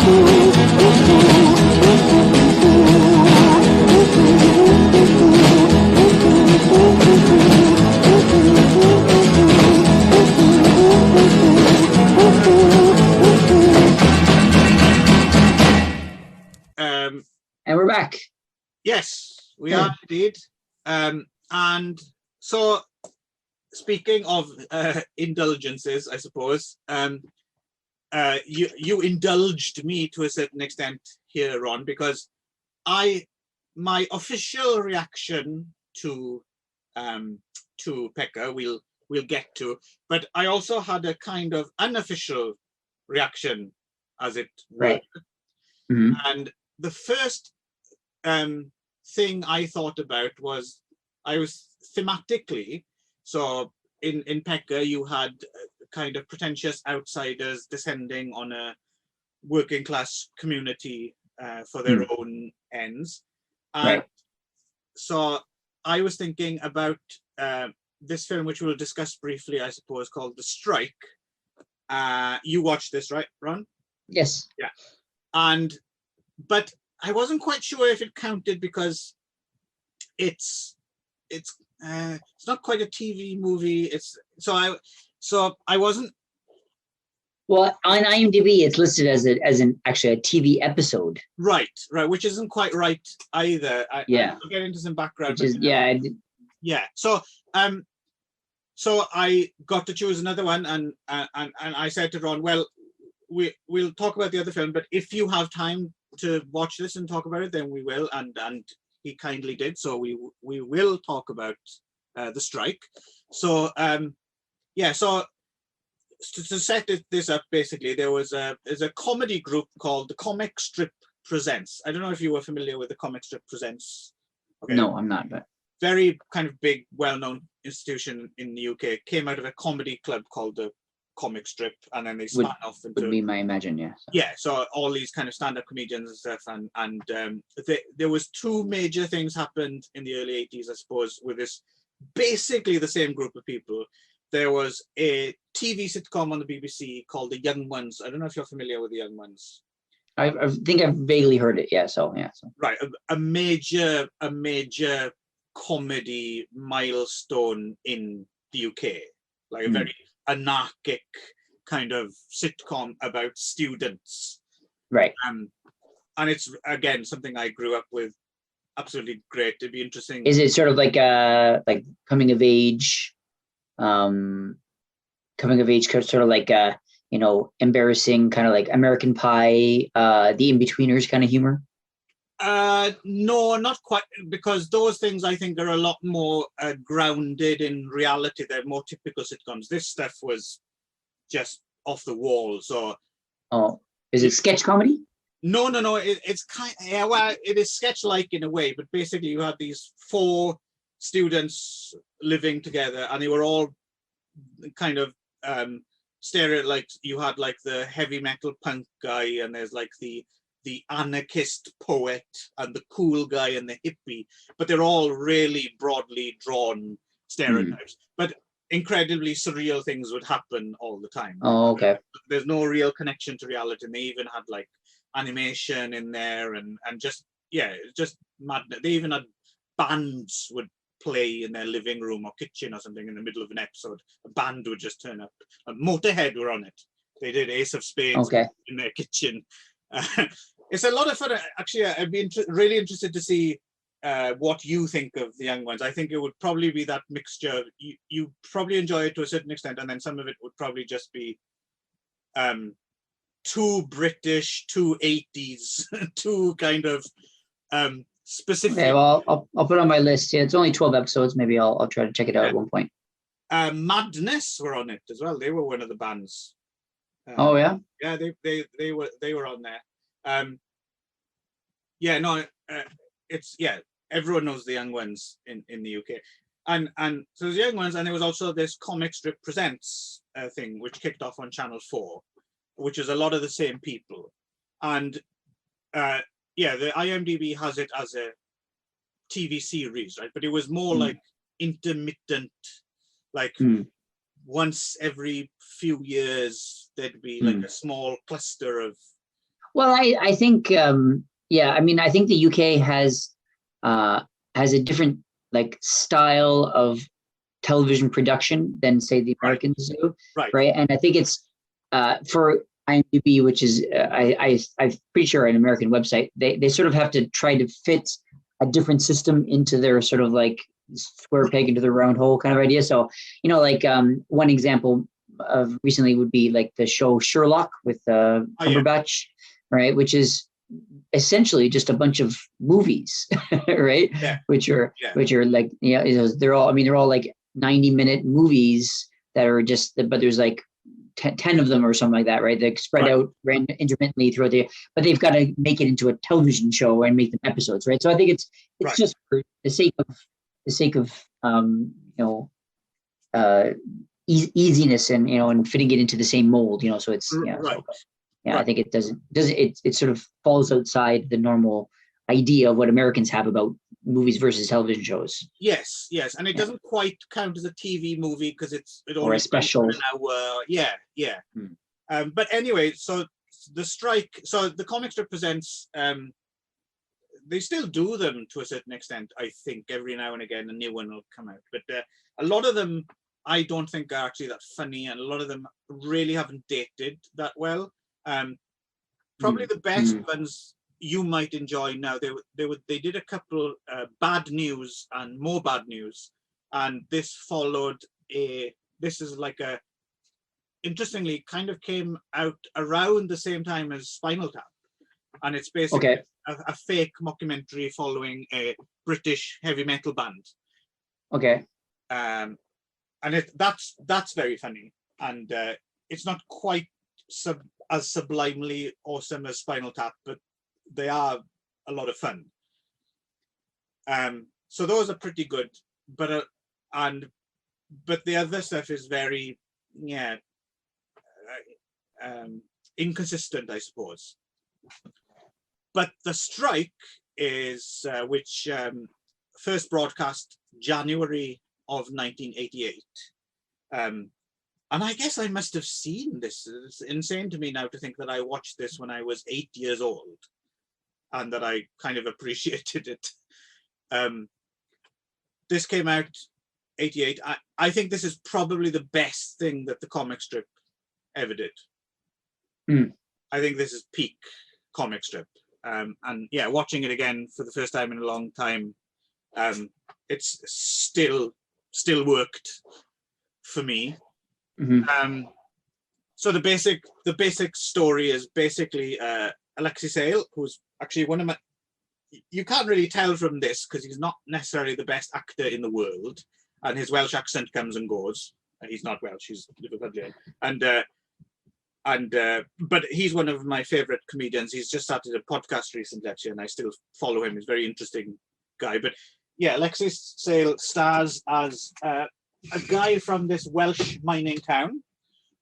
And we're back. Yes, we are indeed. And so, speaking of indulgences, I suppose, you indulged me to a certain extent here, Ron, because my official reaction to PECKER we'll get to, but I also had a kind of unofficial reaction, as it were. Right. Mm-hmm. And the first thing I thought about was I was thematically, so in PECKER you had kind of pretentious outsiders descending on a working class community for their own ends. Right. So I was thinking about this film, which we'll discuss briefly, I suppose, called The Strike. You watched this, right, Ron? Yes. Yeah. But I wasn't quite sure if it counted because it's not quite a TV movie. So I wasn't. Well, on IMDb, it's listed as actually a TV episode. Right, which isn't quite right either. I'll get into some background. Yeah. So I got to choose another one, and I said to Ron, well, we'll talk about the other film, but if you have time to watch this and talk about it, then we will, and he kindly did. So we will talk about The Strike. So so to set this up, basically, there's a comedy group called the Comic Strip Presents. I don't know if you were familiar with the Comic Strip Presents. Okay. No, I'm not. But very kind of big, well-known institution in the UK. Came out of a comedy club called the Comic Strip, and then they span off into. Would be my imagine, yeah. So. Yeah, so all these kind of stand-up comedians and stuff, and there was two major things happened in the early 80s, I suppose, with this basically the same group of people. There was a TV sitcom on the BBC called The Young Ones. I don't know if you're familiar with The Young Ones. I think I've vaguely heard it. Yeah. So. Right, a major comedy milestone in the UK, like a very anarchic kind of sitcom about students. Right. And it's again something I grew up with. Absolutely great. It'd be interesting. Is it sort of like coming of age? Sort of like embarrassing, kind of like American Pie, the In-Betweeners kind of humor? No, not quite, because those things I think are a lot more grounded in reality. They're more typical sitcoms. This stuff was just off the wall. So, is it sketch comedy? No. It's kind of, well, it is sketch-like in a way, but basically you had these 4 students living together, and they were all kind of like you had like the heavy metal punk guy, and there's like the anarchist poet and the cool guy and the hippie, but they're all really broadly drawn stereotypes. But incredibly surreal things would happen all the time. Oh, okay. There's no real connection to reality, and they even had like animation in there, and just mad. They even had bands would play in their living room or kitchen or something in the middle of an episode. A band would just turn up. Motorhead were on it. They did Ace of Spades in their kitchen. It's a lot of fun. Actually, I'd be really interested to see what you think of The Young Ones. I think it would probably be that mixture. You probably enjoy it to a certain extent, and then some of it would probably just be too British, too 80s, too kind of specific. Okay, well, I'll put it on my list. Yeah, it's only 12 episodes. Maybe I'll try to check it out at one point. Madness were on it as well. They were one of the bands. Oh yeah. Yeah, they were on there. It's everyone knows The Young Ones in the UK, and so The Young Ones, and there was also this Comic Strip Presents thing which kicked off on Channel 4, which is a lot of the same people, and the IMDb has it as a TV series, right? But it was more like intermittent, like once every few years there'd be like a small cluster of Well, I think yeah, I mean, I think the UK has a different like style of television production than say the Americans do, right? And I think it's for IMDb, which is I'm pretty sure an American website. They sort of have to try to fit a different system into their sort of like square peg into the round hole kind of idea. So like one example of recently would be like the show Sherlock with Cumberbatch, right? Which is essentially just a bunch of movies, right? Yeah. Which are like they're all like 90-minute movies that are just, but there's like 10 of them or something like that, right? They're spread out intermittently throughout the, but they've got to make it into a television show and make them episodes, right? So I think it's just for the sake of easiness and and fitting it into the same mold, so it's I think it sort of falls outside the normal idea of what Americans have about movies versus television shows. Yes, and it doesn't quite count as a TV movie because it only or a special an hour. But anyway, so the strike, so the comic strip presents, they still do them to a certain extent. I think every now and again a new one will come out, but a lot of them I don't think are actually that funny, and a lot of them really haven't dated that well. Probably the best ones you might enjoy now. They did a couple bad news and more bad news, and this followed this is like interestingly kind of came out around the same time as Spinal Tap, and it's basically a fake mockumentary following a British heavy metal band. And that's very funny, and it's not quite as sublimely awesome as Spinal Tap, but they are a lot of fun. So those are pretty good, but the other stuff is very inconsistent, I suppose. But the strike is which first broadcast January of 1988. And I guess I must have seen this. It's insane to me now to think that I watched this when I was 8 years old and that I kind of appreciated it. This came out 88. I think this is probably the best thing that the comic strip ever did. I think this is peak comic strip. And yeah, watching it again for the first time in a long time, it's still worked for me. So the basic story is basically Alexei Sayle, who's actually one of my, you can't really tell from this because he's not necessarily the best actor in the world, and his Welsh accent comes and goes. He's not Welsh, he's Liverpudlian, but he's one of my favorite comedians. He's just started a podcast recently, actually, and I still follow him. He's a very interesting guy. But yeah, Alexei Sayle stars as a guy from this Welsh mining town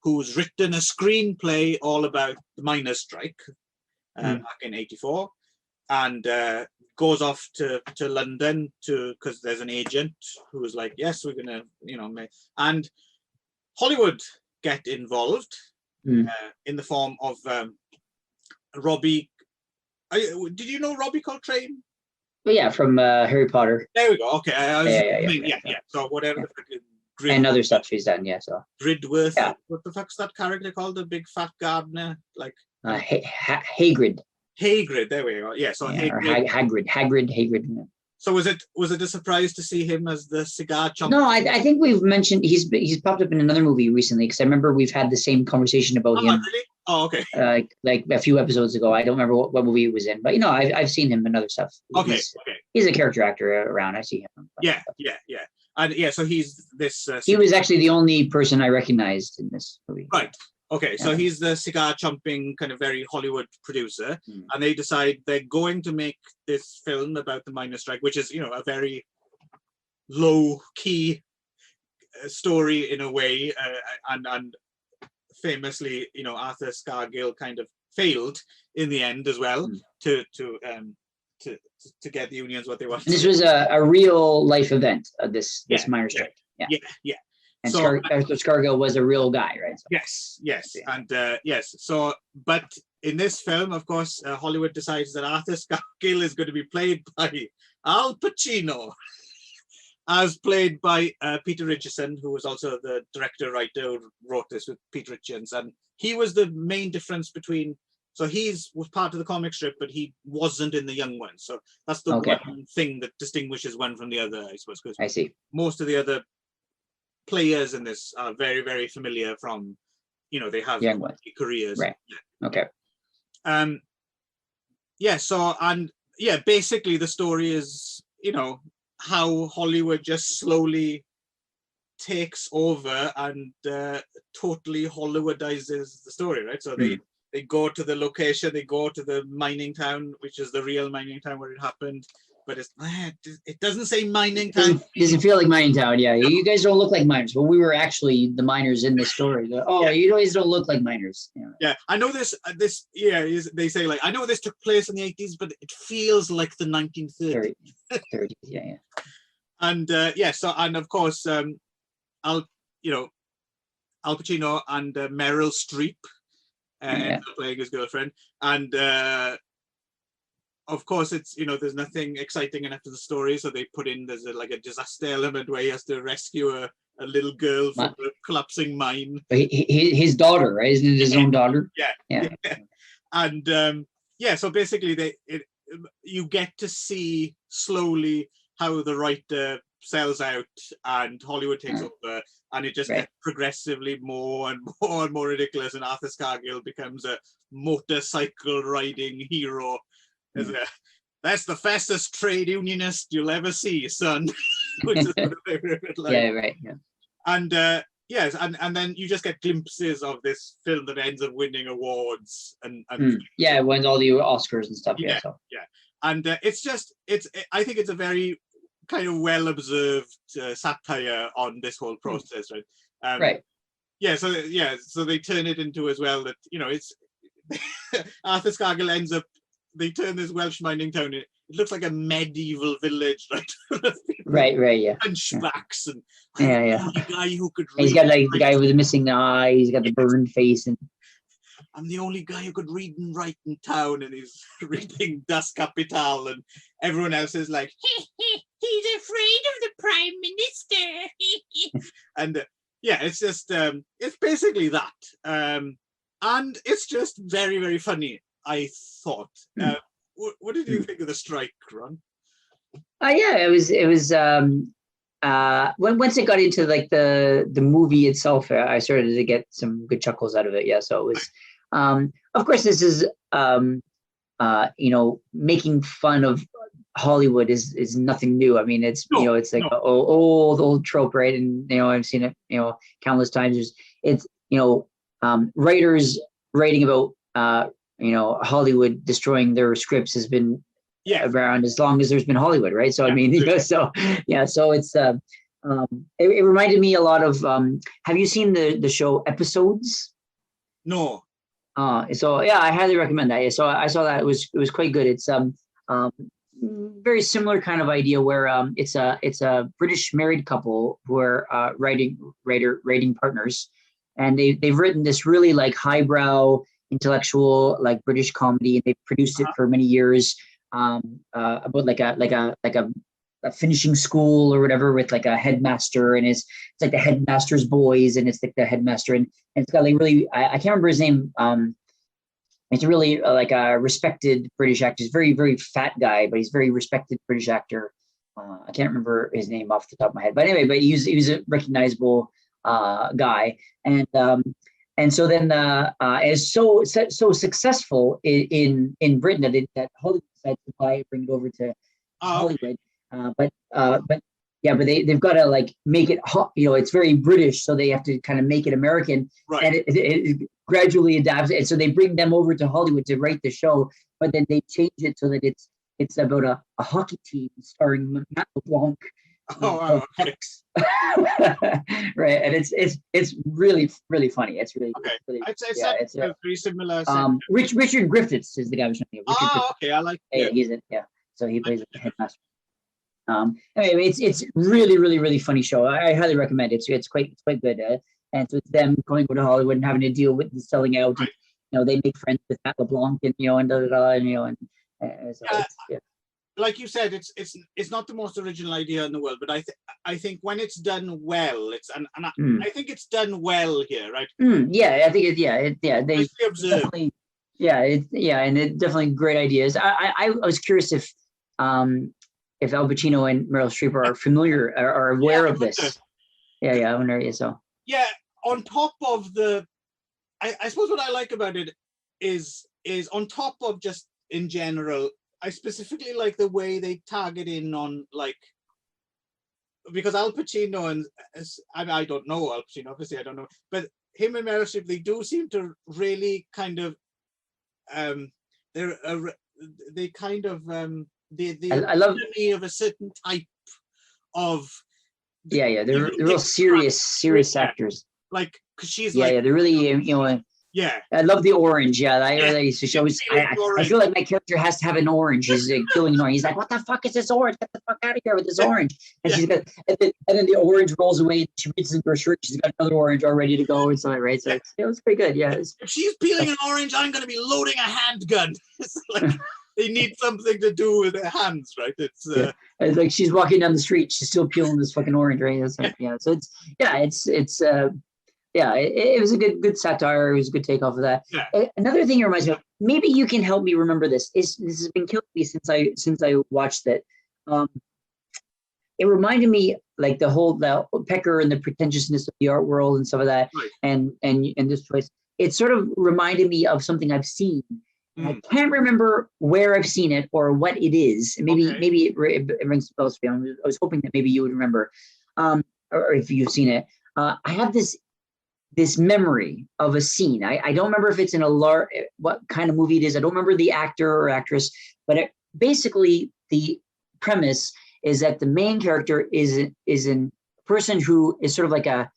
who's written a screenplay all about the miners' strike back in '84, and goes off to London because there's an agent who is like, yes, we're gonna, and Hollywood get involved in the form of Robbie. Did you know Robbie Coltrane? Well, yeah, from Harry Potter. There we go. Okay, yeah. So whatever. And other stuff she's done, So Gridworth. Yeah. What the fuck's that character called? The big fat gardener, like Hagrid. Hagrid. There we go. Yeah. So Hagrid. Yeah. So was it a surprise to see him as the cigar chomp? No, I think we've mentioned he's popped up in another movie recently, because I remember we've had the same conversation about him. Really? Oh, okay. Like a few episodes ago. I don't remember what movie it was in, but I've seen him in other stuff. He's a character actor around. I see him. Yeah. And yeah, so he's this. He was actually the only person I recognized in this movie. Right. Okay, so he's the cigar chomping kind of very Hollywood producer, and they decide they're going to make this film about the miners' strike, which is a very low key story in a way, and famously Arthur Scargill kind of failed in the end as well to get the unions what they wanted. And this was a real life event. This miners' strike. Yeah. And So Arthur Scargill was a real guy, right? So, yes, yeah. and yes. So, but in this film, of course, Hollywood decides that Arthur Scargill is going to be played by Al Pacino, as played by Peter Richardson, who was also the director, writer, who wrote this with Peter Richards, and he was the main difference between. So was part of the comic strip, but he wasn't in the Young Ones. So that's the one thing that distinguishes one from the other, I suppose. Because I see. most of the other players in this are very, very familiar from, they have Young Ones careers. Right. Yeah. Okay. Yeah. So, and yeah, basically the story is, how Hollywood just slowly takes over and totally Hollywoodizes the story, right? So they go to the location, they go to the mining town, which is the real mining town where it happened, but it doesn't say mining town. Doesn't feel like mining town. Yeah, you guys don't look like miners. Well, we were actually the miners in the story. You guys don't look like miners. Yeah, I know this. They say like, I know this took place in the 80s, but it feels like the 1930s. 30s, yeah. And so, and of course, Al Pacino and Meryl Streep ended up playing his girlfriend, and of course it's there's nothing exciting enough to the story, so they put in there's a disaster element where he has to rescue a little girl from a collapsing mine. His daughter, right? Isn't it his own daughter? Yeah. And so basically you get to see slowly how the writer sells out and Hollywood takes over, and it just gets progressively more and more and more ridiculous, and Arthur Scargill becomes a motorcycle riding hero. That's the fastest trade unionist you'll ever see, son. Which is one of my favorite lines. Yeah, right. Yeah. And and then you just get glimpses of this film that ends up winning awards and it wins all the Oscars and stuff. And I think it's a very kind of well observed satire on this whole process, right? Right. So they turn it into as well that it's Arthur Scargill ends up. They turn this Welsh mining town. It looks like a medieval village, right? Right. Yeah. Hunchbacks and the guy who could read. He's got like the guy with the missing eye. He's got the burned face, and I'm the only guy who could read and write in town, and he's reading Das Kapital, and everyone else is like, he's afraid of the Prime Minister. And it's just it's basically that, and it's just very, very funny, I thought. What did you think of the strike, Ron? It was once it got into like the movie itself, I started to get some good chuckles out of it. Yeah, so it was of course this is making fun of Hollywood is nothing new. I mean, it's it's like the old trope, right? And I've seen it countless times. It's writers writing about Hollywood destroying their scripts has been around as long as there's been Hollywood, right? So I mean, so it's it reminded me a lot of have you seen the show Episodes? No. So I highly recommend that. So I saw that it was quite good. It's very similar kind of idea where it's a British married couple who are writing partners, and they've written this really like highbrow intellectual like British comedy, and they've produced it for many years about like a finishing school or whatever with like a headmaster, and it's like the headmaster's boys, and it's like the headmaster, and it's got like really I can't remember his name. It's really like a respected British actor. He's very, very fat guy, but he's very respected British actor. I can't remember his name off the top of my head, but anyway, but he was a recognizable guy, and so then is so successful in Britain that Hollywood decided to buy it, bring it over to Hollywood. But they've got to like make it hot. It's very British, so they have to kind of make it American, right. And it gradually adapts. And so they bring them over to Hollywood to write the show, but then they change it so that it's about a hockey team starring Matt LeBlanc. Okay. Right, and it's really, really funny. It's really okay. It's very similar. Richard Griffiths is the guy who's trying to. Okay, I like. He's it. Yeah, so he plays the headmaster. Anyway, it's really funny show. I highly recommend it. It's quite good. And so it's them going to Hollywood and having to deal with the selling out. And, they make friends with Matt LeBlanc and and so like you said, it's not the most original idea in the world, but I think when it's done well, I think it's done well here, right? Yeah, I think they observe. And it definitely great ideas. I was curious if Al Pacino and Meryl Streep are familiar, are aware of this. I wonder. So on top of I suppose what I like about it is on top of just in general, I specifically like the way they target in on because Al Pacino and I don't know Al Pacino, obviously I don't know, but him and Meryl Streep, they do seem to really kind of they kind of I love of a certain type of they're real serious actors. Like, because she's they're really I love the orange. I feel like my character has to have an orange. He's killing an orange. He's like, what the fuck is this orange? Get the fuck out of here with this orange. And she's got, and then the orange rolls away. She reaches into her shirt. She's got another orange all ready to go and so right. So it was pretty good. Yeah. If she's peeling an orange, I'm going to be loading a handgun. It's like they need something to do with their hands, right? It's like she's walking down the street. She's still peeling this fucking orange, right? So it was a good satire. It was a good take off of that. Another thing it reminds me of, maybe you can help me remember this. This has been killing me since I watched it. It reminded me like the PECKER and the pretentiousness of the art world and some of that, and this choice. It sort of reminded me of something I've seen. I can't remember where I've seen it or what it is. Maybe it rings bells for you. I was hoping that maybe you would remember, or if you've seen it. I have this memory of a scene. I don't remember if it's in what kind of movie it is. I don't remember the actor or actress, but basically the premise is that the main character is a person who is sort of like a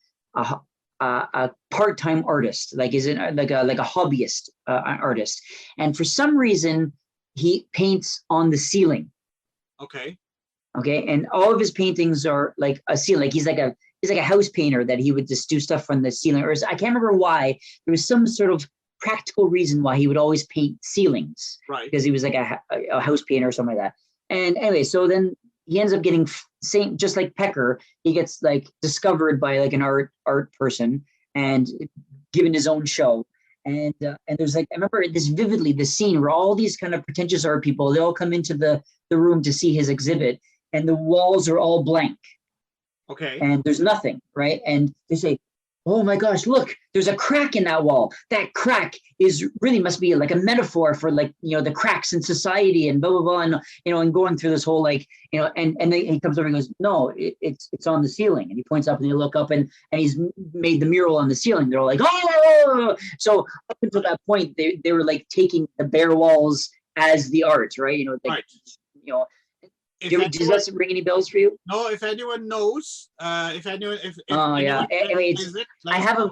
part-time artist, like a hobbyist artist, and for some reason he paints on the ceiling. Okay, and all of his paintings are like a ceiling. Like he's like a house painter that he would just do stuff from the ceiling. Or I can't remember why. There was some sort of practical reason why he would always paint ceilings, right? Because he was like a house painter or something like that. And anyway, so then he ends up getting just like PECKER. He gets like discovered by like an art person and given his own show. And there's like, I remember this vividly, the scene where all these kind of pretentious art people, they all come into the room to see his exhibit, and the walls are all blank. Okay. And there's nothing, right? And they say, oh my gosh, look, there's a crack in that wall. That crack must be like a metaphor for like, the cracks in society and blah, blah, blah. And, and going through this whole, like, and then he comes over and goes, no, it's on the ceiling. And he points up and they look up and he's made the mural on the ceiling. They're all like, oh, so up until that point, they were like taking the bare walls as the art, right? Right. Does that ring any bells for you? No, if anyone knows, anyway, I have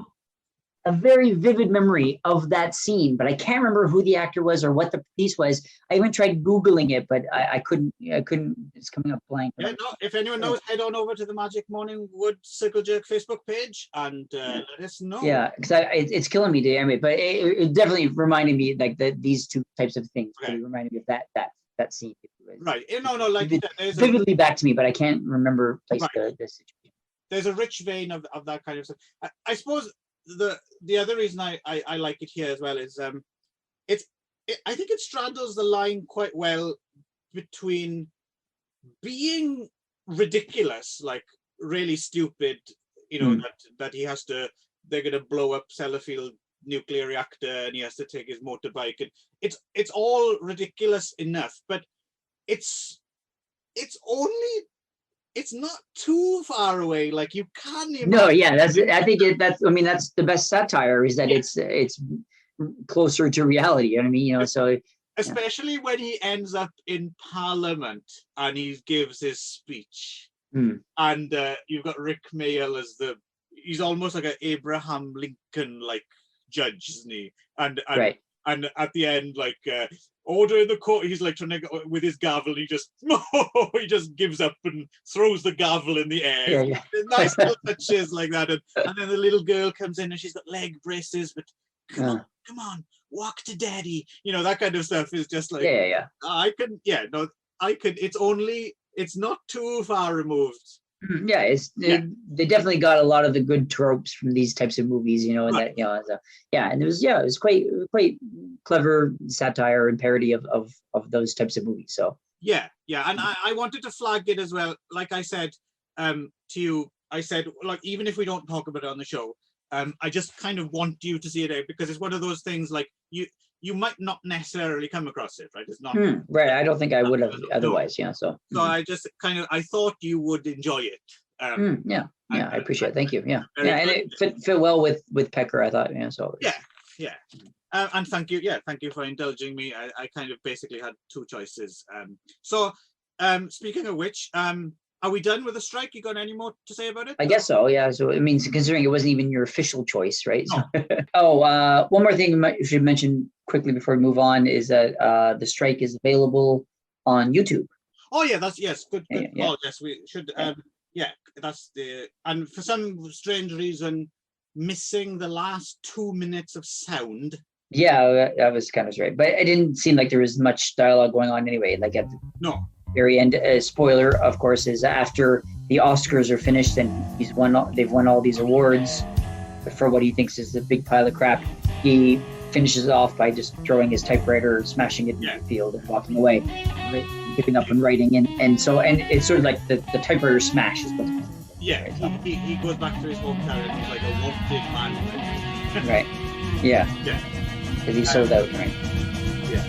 a very vivid memory of that scene, but I can't remember who the actor was or what the piece was. I even tried Googling it, but I couldn't. It's coming up blank. Yeah, no. If anyone knows, head on over to the Magic Morning Wood Circle Jerk Facebook page and let us know. Yeah, because it's killing me, anyway. But it definitely reminded me like these two types of things. Okay. Really reminded me of that scene. Right. No, like vividly back to me, but I can't remember the situation. There's a rich vein of that kind of stuff. I suppose the other reason I like it here as well is I think it straddles the line quite well between being ridiculous, like really stupid, that he has to, they're going to blow up Sellafield nuclear reactor and he has to take his motorbike, and it's all ridiculous enough, but it's not too far away. Like you can't imagine. No, yeah, that's the best satire is that it's closer to reality. You know what I mean? So especially when he ends up in Parliament and he gives his speech, and you've got Rick Mayall as he's almost like an Abraham Lincoln like judge, isn't he? And right. And at the end, like order in the court, he's like trying to go with his gavel. He just gives up and throws the gavel in the air. Yeah. Nice little touches like that. And then the little girl comes in and she's got leg braces, but come on, walk to daddy. You know, that kind of stuff is just like it's not too far removed. They definitely got a lot of the good tropes from these types of movies, you know, and that, you know, and it was quite clever satire and parody of those types of movies. So and I wanted to flag it as well. Like I said to you, I said, like, even if we don't talk about it on the show, I just kind of want you to see it out, because it's one of those things like you might not necessarily come across it, right? It's not right. I don't think I would have otherwise. Yeah. So I just I thought you would enjoy it. I appreciate it. Thank you. Yeah. And it fit well with PECKER, I thought. Yeah. So and thank you. Yeah, thank you for indulging me. I kind of basically had two choices. Speaking of which, are we done with the strike? You got any more to say about it? I guess so. Yeah. So it means, considering it wasn't even your official choice, right? No. One more thing you should mention quickly before we move on is that the strike is available on YouTube. Oh yeah, good. Yeah. Oh yes, we should. That's and for some strange reason, missing the last 2 minutes of sound. Yeah, that was kind of strange, but it didn't seem like there was much dialogue going on anyway. Like at the very end, spoiler, of course, is after the Oscars are finished and they've won all these awards for what he thinks is a big pile of crap. He finishes it off by just throwing his typewriter, smashing it in the field, and walking away, giving up and writing. And it's sort of like the typewriter smash is what's right, so. He goes back to his hometown and he's like a wanted man. Right. Yeah. Because he sold out, right? Yeah.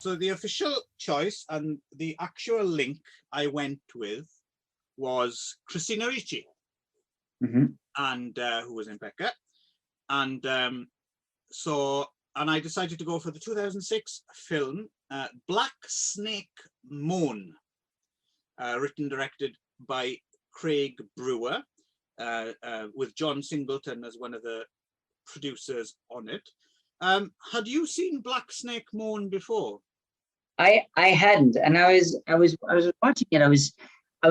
So the official choice and the actual link I went with was Christina Ricci, and who was in PECKER. And and I decided to go for the 2006 film Black Snake MOAN, written and directed by Craig Brewer, with John Singleton as one of the producers on it. Had you seen Black Snake MOAN before? I hadn't, and I was watching it. I was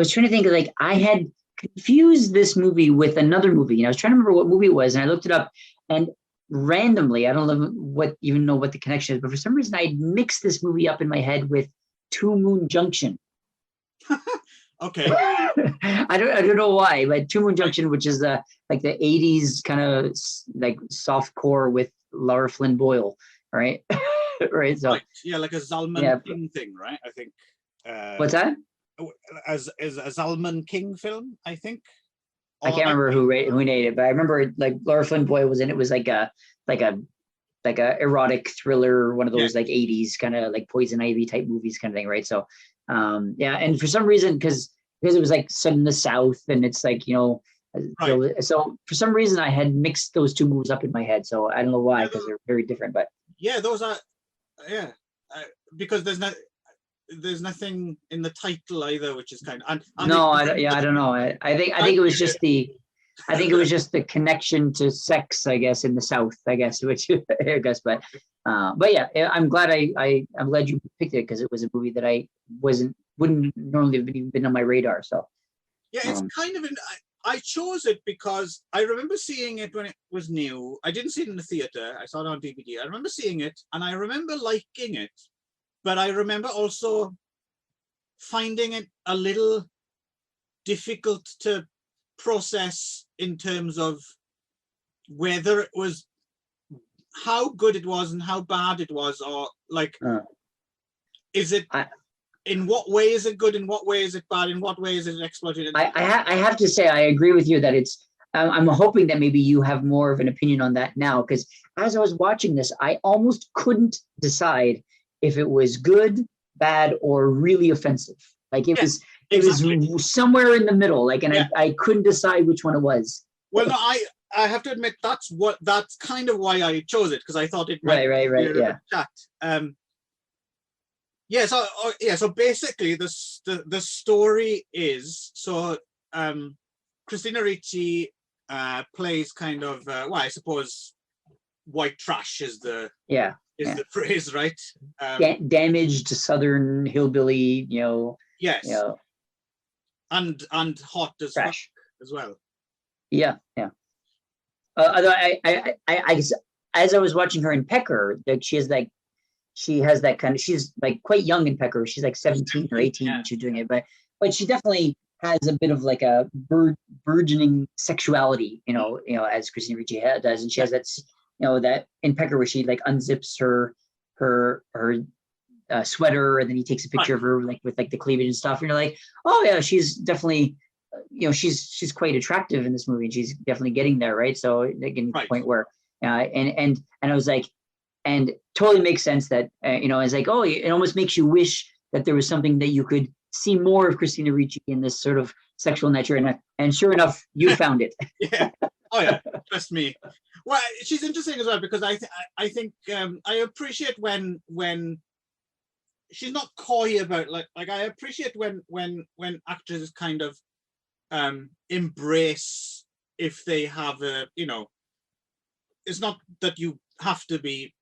trying to think, like, I had confused this movie with another movie, and I was trying to remember what movie it was, and I looked it up, and randomly, I don't know what the connection is, but for some reason I mixed this movie up in my head with Two Moon Junction. Okay. I don't know why, but Two Moon Junction, which is like the 80s kind of like soft core with Laura Flynn Boyle, right? Right. So Right. Yeah, like a Zalman King thing, right? I think. What's that? As a Zalman King film, I think. I can't remember who made it, but I remember like Laura Flynn Boyle was in it. Was like a erotic thriller, one of those like 80s kind of like Poison Ivy type movies kind of thing, right? So yeah, and for some reason, because it was like set in the South, and it's like, right. So for some reason I had mixed those two movies up in my head. So I don't know why, because they're very different. But yeah, those are because there's nothing in the title either, which is kind of I don't know. I think it was just the connection to sex, I guess, in the South, I guess, which I guess, but yeah, I'm glad I'm glad you picked it, because it was a movie that I wouldn't normally have even been on my radar. So yeah, it's kind of I chose it because I remember seeing it when it was new. I didn't see it in the theater. I saw it on DVD. I remember seeing it, and I remember liking it, but I remember also finding it a little difficult to process in terms of whether it was, how good it was and how bad it was, or like, is it, in what way is it good, in what way is it bad, in what way is it exploited? I have to say, I agree with you that it's, I'm hoping that maybe you have more of an opinion on that now, because as I was watching this, I almost couldn't decide if it was good, bad, or really offensive. Like it was somewhere in the middle, like, and I couldn't decide which one it was. Well, no, I have to admit that's kind of why I chose it, because I thought it might be a chat. So basically the story is, so Christina Ricci plays kind of I suppose white trash is the phrase, right? Damaged Southern hillbilly, yes, and hot as trash as well. Yeah. Although I as I was watching her in Pecker, like she has that kind of, she's like quite young in Pecker. She's like 17 or 18 when she's doing it, but she definitely has a bit of like a burgeoning sexuality, as Christina Ricci does, and she has that, that in Pecker where she like unzips her sweater, and then he takes a picture of her like with like the cleavage and stuff, and you're like, oh yeah, she's definitely, she's quite attractive in this movie, and she's definitely getting there, right? So getting to the point where and I was like, and totally makes sense that it's like, oh, it almost makes you wish that there was something that you could see more of Christina Ricci in this sort of sexual nature, and sure enough, you found it. Yeah. Oh yeah, trust me. Well, she's interesting as well, because I think I appreciate when she's not coy about like I appreciate when actors kind of embrace, if they have a, it's not that you have to be,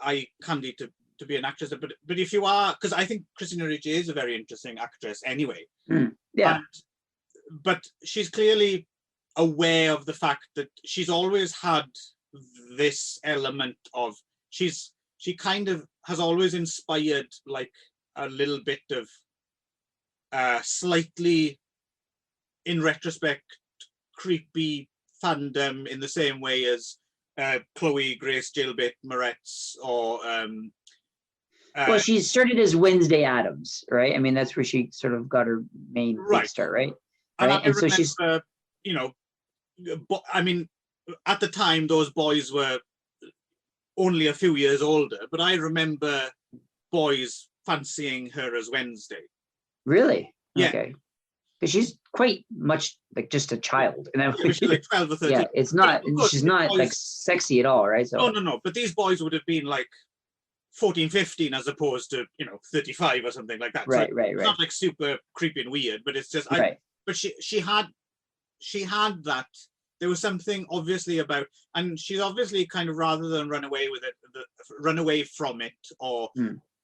eye candy to be an actress, but if you are, because I think Christina Ricci is a very interesting actress anyway. But she's clearly aware of the fact that she's always had this element of, she kind of has always inspired like a little bit of slightly, in retrospect, creepy fandom, in the same way as Chloe Grace Jailbait Moretz, or well, she started as Wednesday Addams, right? I mean, that's where she sort of got her main big start, right? And so she's, I mean, at the time those boys were only a few years older, but I remember boys fancying her as Wednesday. Really? Yeah. Okay. Because she's quite much like just a child. And she's like 12 or 13. Yeah, it's not, she's not boys, like sexy at all, right? So no. But these boys would have been like 14, 15 as opposed to, 35 or something like that. Right. It's not like super creepy and weird, but it's just, but she had that. There was something obviously about, and she's obviously kind of, rather than run away with it, run away from it, or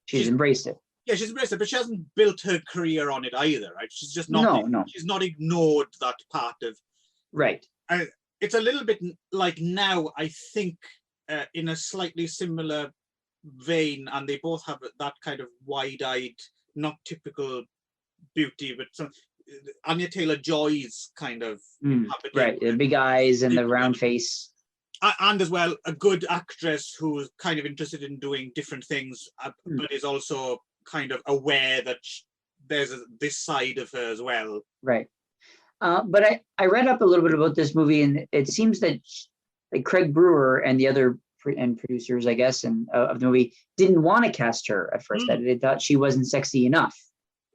she's embraced it. Yeah, she's embraced it, but she hasn't built her career on it either, right? She's just not. No. She's not ignored that part of. Right. It's a little bit like now, I think, in a slightly similar vein, and they both have that kind of wide-eyed, not typical beauty, but some Anya Taylor-Joy's kind of right, the big eyes and the round face. and as well, a good actress who's kind of interested in doing different things, but is also kind of aware that there's this side of her as well. Right. But I read up a little bit about this movie, and it seems that like Craig Brewer and the other producers, I guess, and of the movie didn't want to cast her at first. That they thought she wasn't sexy enough,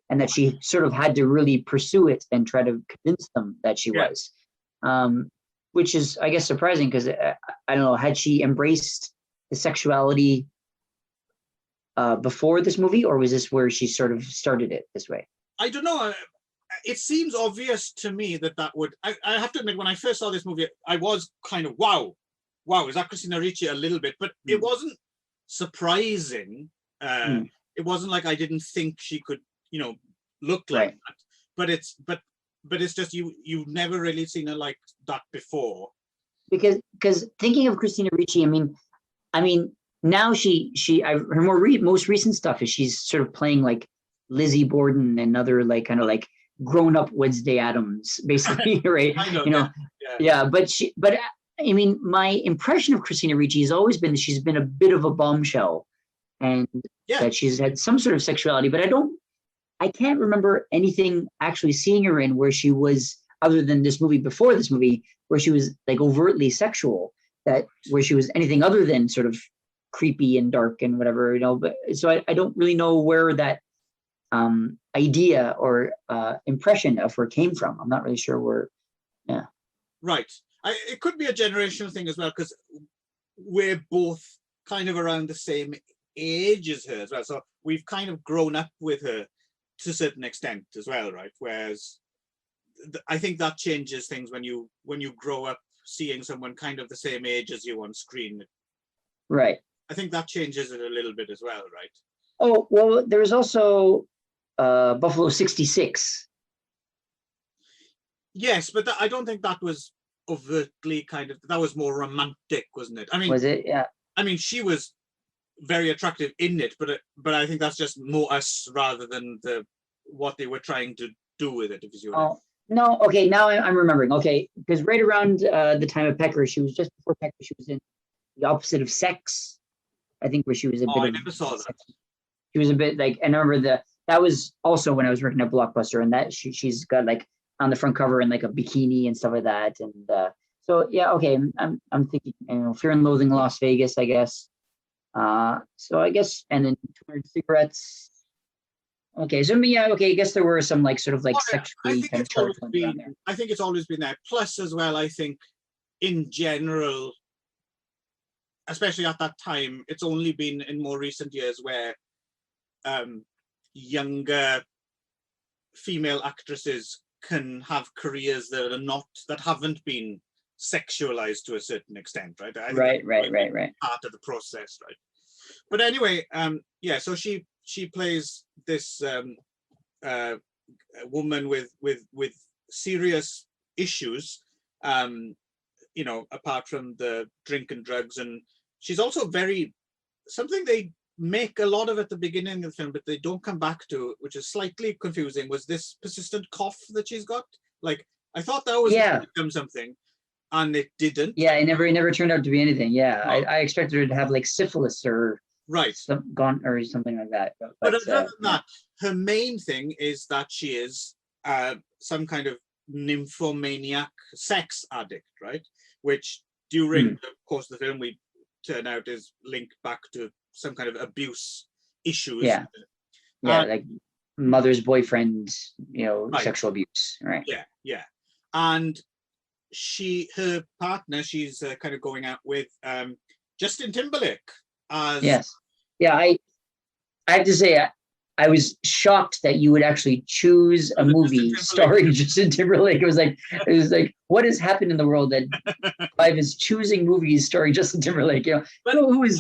and that she sort of had to really pursue it and try to convince them that she was. Which is, I guess, surprising because I don't know, had she embraced the sexuality before this movie, or was this where she sort of started it this way? I don't know. It seems obvious to me that would. I have to admit, when I first saw this movie, I was kind of wow, is that Christina Ricci a little bit? But it wasn't surprising. It wasn't like I didn't think she could, look like that. But it's just you've never really seen her like that before. Because thinking of Christina Ricci, I mean now her most recent stuff is she's sort of playing like Lizzie Borden and other like kind of like grown up Wednesday Addams, basically, right? I know, but my impression of Christina Ricci has always been that she's been a bit of a bombshell, and that she's had some sort of sexuality, but I can't remember anything actually seeing her in where she was, other than this movie, before this movie, where she was like overtly sexual, where she was anything other than sort of creepy and dark and whatever, but so I don't really know where that idea or impression of her came from. I'm not really sure where. Right. It could be a generational thing as well, because we're both kind of around the same age as her as well. So we've kind of grown up with her to a certain extent as well, right? Whereas I think that changes things when you grow up seeing someone kind of the same age as you on screen. Right. I think that changes it a little bit as well, right? Oh, well, there's also Buffalo 66. Yes, but I don't think that was overtly that was more romantic, wasn't it? Was it? Yeah. She was very attractive in it, but I think that's just more us rather than what they were trying to do with it, if you see what I mean. No, okay, now I'm remembering. Okay, because right around the time of PECKER, she was just before PECKER, she was in The Opposite of Sex, I think, where she was a bit. I never saw that. She was a bit like, I remember that was also when I was working at Blockbuster, and that she's got like on the front cover in like a bikini and stuff like that, and so yeah, okay, I'm thinking, Fear and Loathing in Las Vegas, I guess. So I guess, and then 200 Cigarettes. Okay, so okay, I guess there were some like sort of like sexually kind of charged ones around there. I think it's always been there. Plus, as well, I think in general, especially at that time, it's only been in more recent years where younger female actresses can have careers that haven't been sexualized to a certain extent, right? Right. Part of the process, right? But anyway, so she plays this woman with serious issues, apart from the drink and drugs, and she's also something they make a lot of at the beginning of the film, but they don't come back to, which is slightly confusing, was this persistent cough that she's got. Like, I thought that was going to become something, and it didn't. Yeah, it never turned out to be anything. Yeah, no. I expected her to have like syphilis or or something like that. But other than that, her main thing is that she is some kind of nymphomaniac sex addict, right? Which during the course of the film we turn out is linked back to some kind of abuse issues. Yeah, like mother's boyfriend, sexual abuse, right? Yeah. And her partner, she's kind of going out with Justin Timberlake. Yes. Yeah, I have to say, I was shocked that you would actually choose a movie starring Justin Timberlake. It was like, what has happened in the world that Clive is choosing movies starring Justin Timberlake? Who's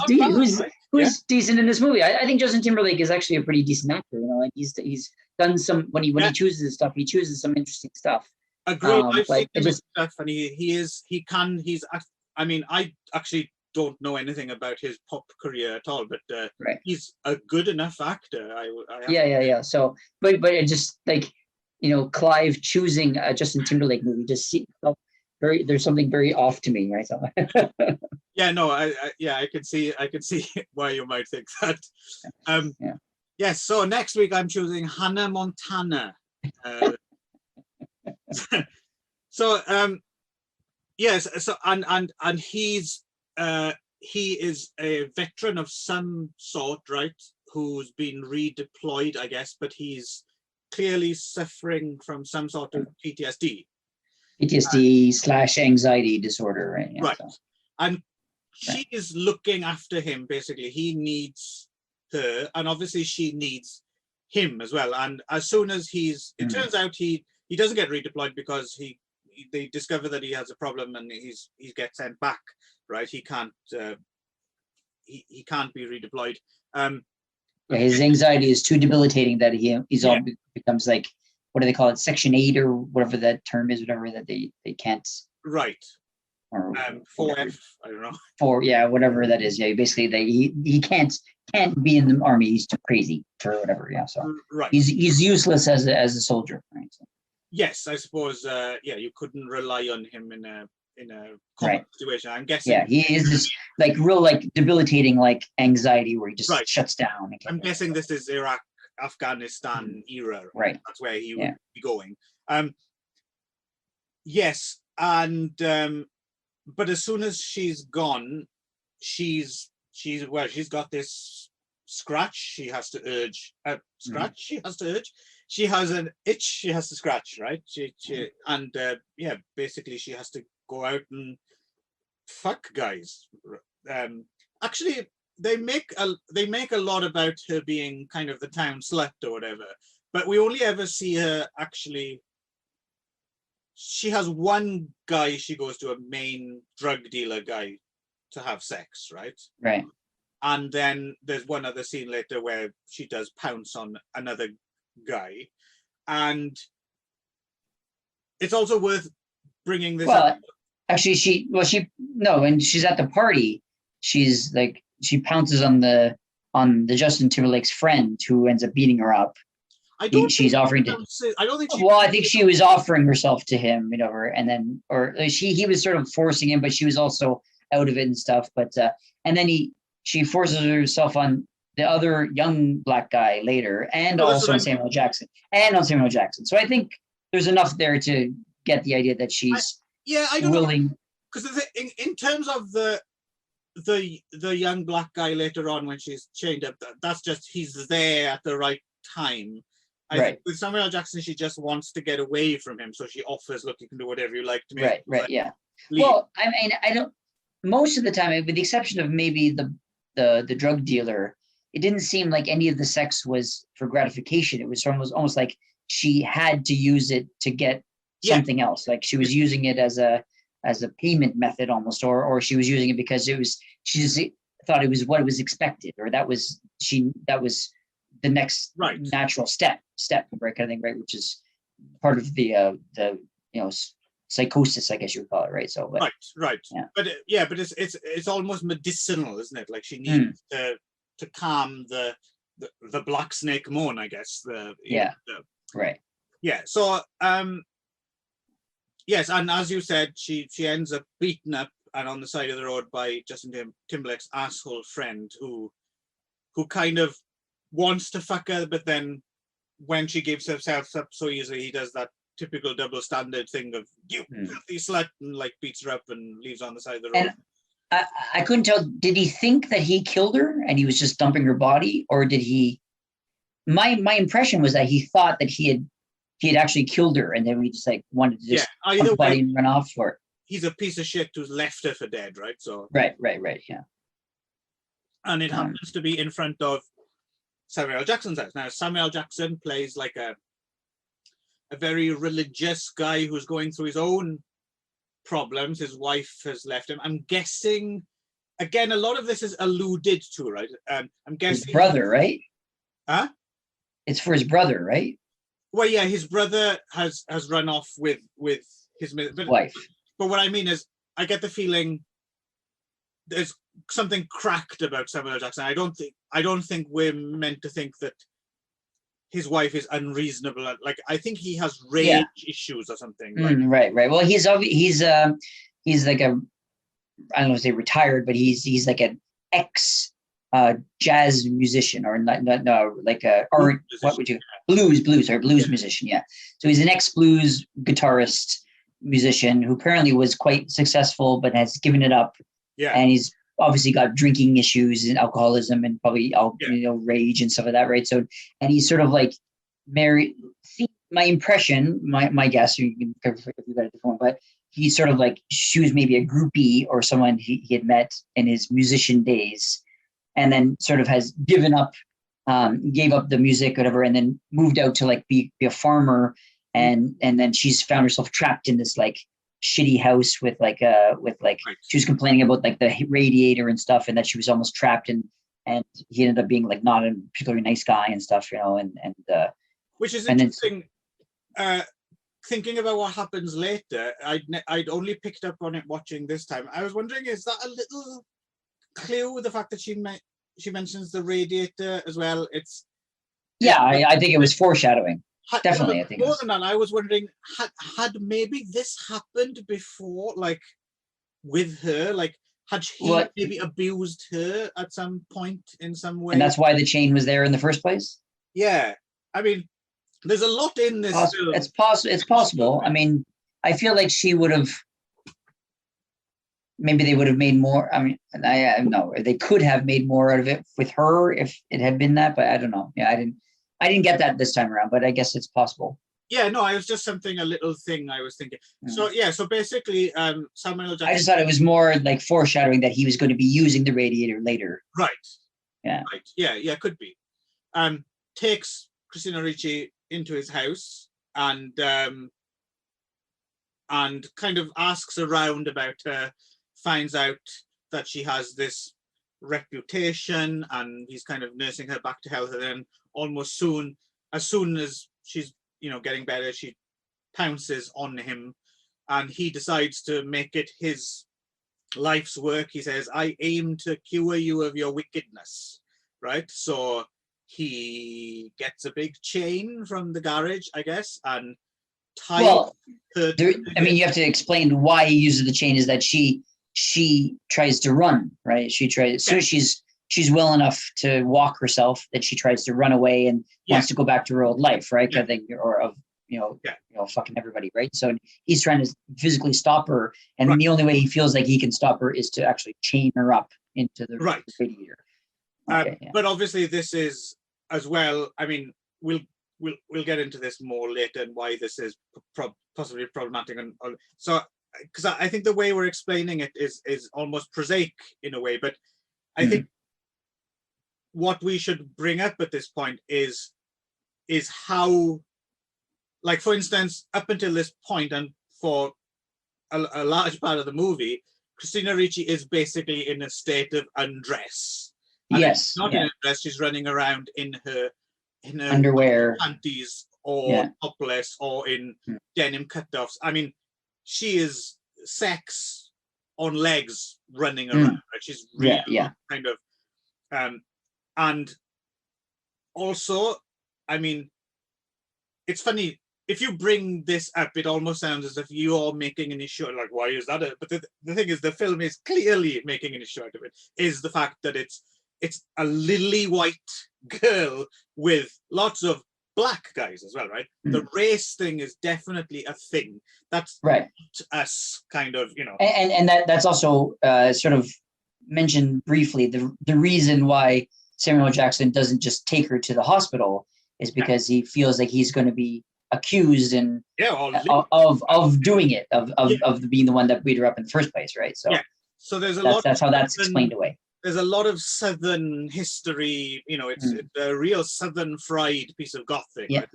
decent in this movie? I think Justin Timberlake is actually a pretty decent actor. And he's done some, when he chooses his stuff, he chooses some interesting stuff. Agreed. I've seen him in stuff, and I actually don't know anything about his pop career at all, but he's a good enough actor. Yeah. So, but it just like, Clive choosing a Justin Timberlake movie just felt there's something very off to me, right? So Yeah, no, I could see why you might think that. yeah. Yes, so next week I'm choosing Hannah Montana. So yes, so and he is a veteran of some sort, right? Who's been redeployed, I guess, but he's clearly suffering from some sort of PTSD. PTSD / anxiety disorder, right? Yeah, right. So. And she is looking after him, basically. He needs her, and obviously she needs him as well. And as soon as it turns out he doesn't get redeployed because they discover that he has a problem and he gets sent back, right? He can't be redeployed. His anxiety is too debilitating that he's all becomes like, what do they call it, Section 8 or whatever that term is, whatever that they can't. Right. Or 4F, I don't know. 4, yeah, whatever that is. Yeah, basically he can't be in the army. He's too crazy for whatever. Yeah, so right. He's useless as a soldier. Right. So. Yes, I suppose. You couldn't rely on him in a combat situation. I'm guessing. Yeah, he is this like real like debilitating like anxiety where he just shuts down. I'm guessing this is Iraq, Afghanistan era. Right. That's where he would be going. Yes, and but as soon as she's gone, she's got this scratch. She has to urge scratch. She has to urge. She has an itch. She has to scratch. Right. She and basically she has to go out and fuck guys. Actually, they make a lot about her being kind of the town slut or whatever, but we only ever see her actually. She has one guy she goes to, a main drug dealer guy, to have sex, right? Right. And then there's one other scene later where she does pounce on another guy. And it's also worth bringing this up. Actually, when she's at the party, she's like, she pounces on the Justin Timberlake's friend who ends up beating her up. I don't think she was offering herself to him, and then, or he was sort of forcing him, but she was also out of it and stuff. But and then she forces herself on the other young black guy later, and also on Samuel Jackson. So I think there's enough there to get the idea that she's willing. Because in terms of the young black guy later on when she's chained up, that's just he's there at the right time. I think with Samuel Jackson, she just wants to get away from him, so she offers, "Look, you can do whatever you like to me." Right, yeah. Leave. Well, I mean, I don't. Most of the time, with the exception of maybe the drug dealer, it didn't seem like any of the sex was for gratification. It was almost like she had to use it to get something else. Like she was using it as a payment method almost, or she was using it because she just thought it was what was expected, or that was the next natural step, right, kind of thing, right, which is part of the psychosis, I guess you would call it, right? So, right. Yeah. But it's almost medicinal, isn't it? Like she needs to calm the black snake MOAN, I guess. Right. Yeah. So yes, and as you said, she ends up beaten up and on the side of the road by Justin Timberlake's asshole friend who kind of wants to fuck her, but then when she gives herself up so easily, he does that typical double standard thing of "you filthy slut" and like beats her up and leaves on the side of the road. And I couldn't tell. Did he think that he killed her and he was just dumping her body, or did he? My impression was that he thought that he had actually killed her, and then we just like wanted to just dump the body and run off for it. He's a piece of shit who's left her for dead, right? So right, yeah. And it happens to be in front of Samuel Jackson's house. Now, Samuel Jackson plays like a very religious guy who's going through his own problems. His wife has left him. I'm guessing, again, a lot of this is alluded to, right? I'm guessing his brother, right? Huh? It's for his brother, right? Well, yeah, his brother has run off with his wife. But what I mean is, I get the feeling there's something cracked about Samuel Jackson. I don't think we're meant to think that his wife is unreasonable. Like, I think he has rage Yeah. issues or something. Right. Well, he's like a, I don't know if say retired, but he's like an ex jazz musician, or not no like a, or what would you, blues musician. Yeah. So he's an ex blues guitarist musician who apparently was quite successful, but has given it up. Yeah. And he's obviously got drinking issues and alcoholism and probably rage and stuff like that, right? So, and he's sort of like married. See, my impression, my guess, you can if you got a different one, but he's sort of like, she was maybe a groupie or someone he had met in his musician days, and then sort of has given up, gave up the music, whatever, and then moved out to like be a farmer, and then she's found herself trapped in this like shitty house with like she was complaining about like the radiator and stuff, and that she was almost trapped, and he ended up being like not a particularly nice guy and stuff, and which is interesting. Thinking about what happens later, I'd only picked up on it watching this time. I was wondering, is that a little clue, the fact that she mentions the radiator as well? I think it was foreshadowing. Definitely, I think more than that. I was wondering, had maybe this happened before, like with her, like had he maybe abused her at some point in some way, and that's why the chain was there in the first place. Yeah, I mean, there's a lot in this film. It's possible. I mean, I feel like she would have. Maybe they would have made more. I mean, I know they could have made more out of it with her if it had been that, but I don't know. Yeah, I didn't get that this time around, but I guess it's possible. Yeah, no, I was just a little thing I was thinking. So so basically, Samuel Jackson. I just thought it was more like foreshadowing that he was going to be using the radiator later. Right. Yeah. Right. Yeah, could be. Takes Christina Ricci into his house and kind of asks around about her, finds out that she has this reputation, and he's kind of nursing her back to health, and then as soon as she's getting better, she pounces on him, and he decides to make it his life's work. He says, "I aim to cure you of your wickedness," right? So he gets a big chain from the garage, I guess, and ties her. I mean, you have to explain why he uses the chain. Is that she tries to run, right? She tries, so she's well enough to walk herself that she tries to run away and wants to go back to her old life, right? I think, or of fucking everybody, right? So he's trying to physically stop her, and the only way he feels like he can stop her is to actually chain her up into the radiator. But obviously, this is as well. I mean, we'll get into this more later and why this is possibly problematic, and so. Because I think the way we're explaining it is almost prosaic in a way, but I think what we should bring up at this point is how, like, for instance, up until this point and for a large part of the movie, Christina Ricci is basically in a state of undress. And yes, not in a dress; she's running around in her underwear, panties, or topless, or in denim cutoffs. I mean, she is sex on legs running around. Right? She's really kind of, and also, I mean, it's funny if you bring this up. It almost sounds as if you're making an issue. Like, why is that? But the thing is, the film is clearly making an issue out of it. Is the fact that it's a lily white girl with lots of black guys as well, right? The race thing is definitely a thing. That's right. Us kind of, and that's also sort of mentioned briefly. The reason why Samuel Jackson doesn't just take her to the hospital is because he feels like he's going to be accused and of doing it, of being the one that beat her up in the first place, right? So so there's that's how that's explained away. There's a lot of Southern history, it's a real Southern fried piece of Gothic. I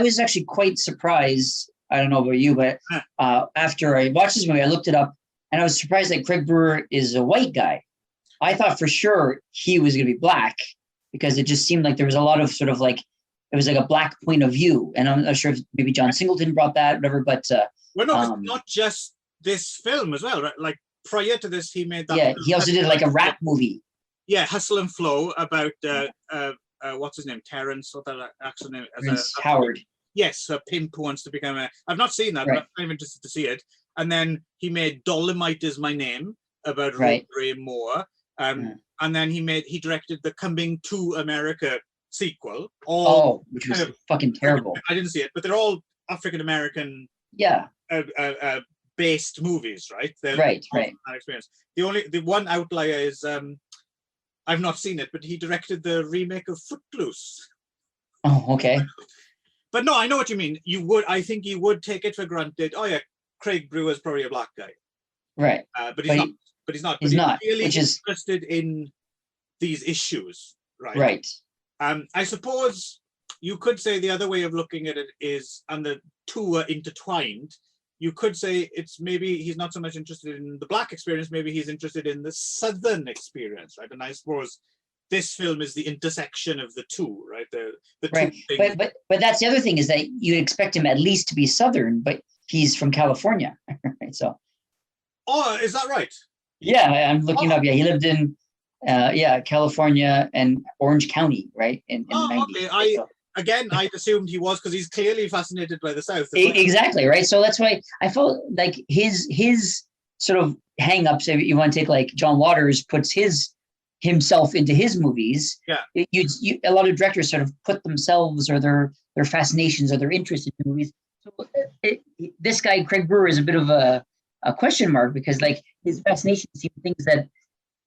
was actually quite surprised. I don't know about you, but after I watched this movie, I looked it up, and I was surprised that Craig Brewer is a white guy. I thought for sure he was going to be black, because it just seemed like there was a lot of sort of like, it was like a black point of view. And I'm not sure if maybe John Singleton brought that, whatever, but. Not just this film as well, right? Like, prior to this, he made that. Yeah, he also did like a rap movie. Yeah, Hustle and Flow, about what's his name, Terrence, what that accent name? Prince Howard. Yes, a pimp who wants to become a. I've not seen that, Right. but I'm kind of interested to see it. And then he made Dolomite Is My Name about Right. Rosemary Moore. And then he directed the Coming to America sequel. Which was fucking terrible. I didn't see it, but they're all African American. Yeah. Based movies, right? Right. That experience. The one outlier is I've not seen it, but he directed the remake of Footloose. Oh, okay. But no, I know what you mean. I think you would take it for granted. Oh yeah, Craig Brewer's probably a black guy. Right. But he's not. But he's not. He's not. Really which is interested in these issues, right? Right. I suppose you could say the other way of looking at it is, and the two are intertwined. You could say it's maybe he's not so much interested in the black experience, maybe he's interested in the Southern experience, right? And I suppose this film is the intersection of the two, right? The right. two things. But that's the other thing is that you'd expect him at least to be Southern, but he's from California, right? So. Oh, is that right? Yeah, I'm looking up. Yeah, he lived in California and Orange County, right? In the 90s. Okay. Again, I assumed he was because he's clearly fascinated by the South. Exactly, right? So that's why I felt like his sort of hang-ups, if you want to take like John Waters puts himself into his movies. Yeah. A lot of directors sort of put themselves or their fascinations or their interest in movies. So this guy, Craig Brewer, is a bit of a question mark because like his fascinations seem things that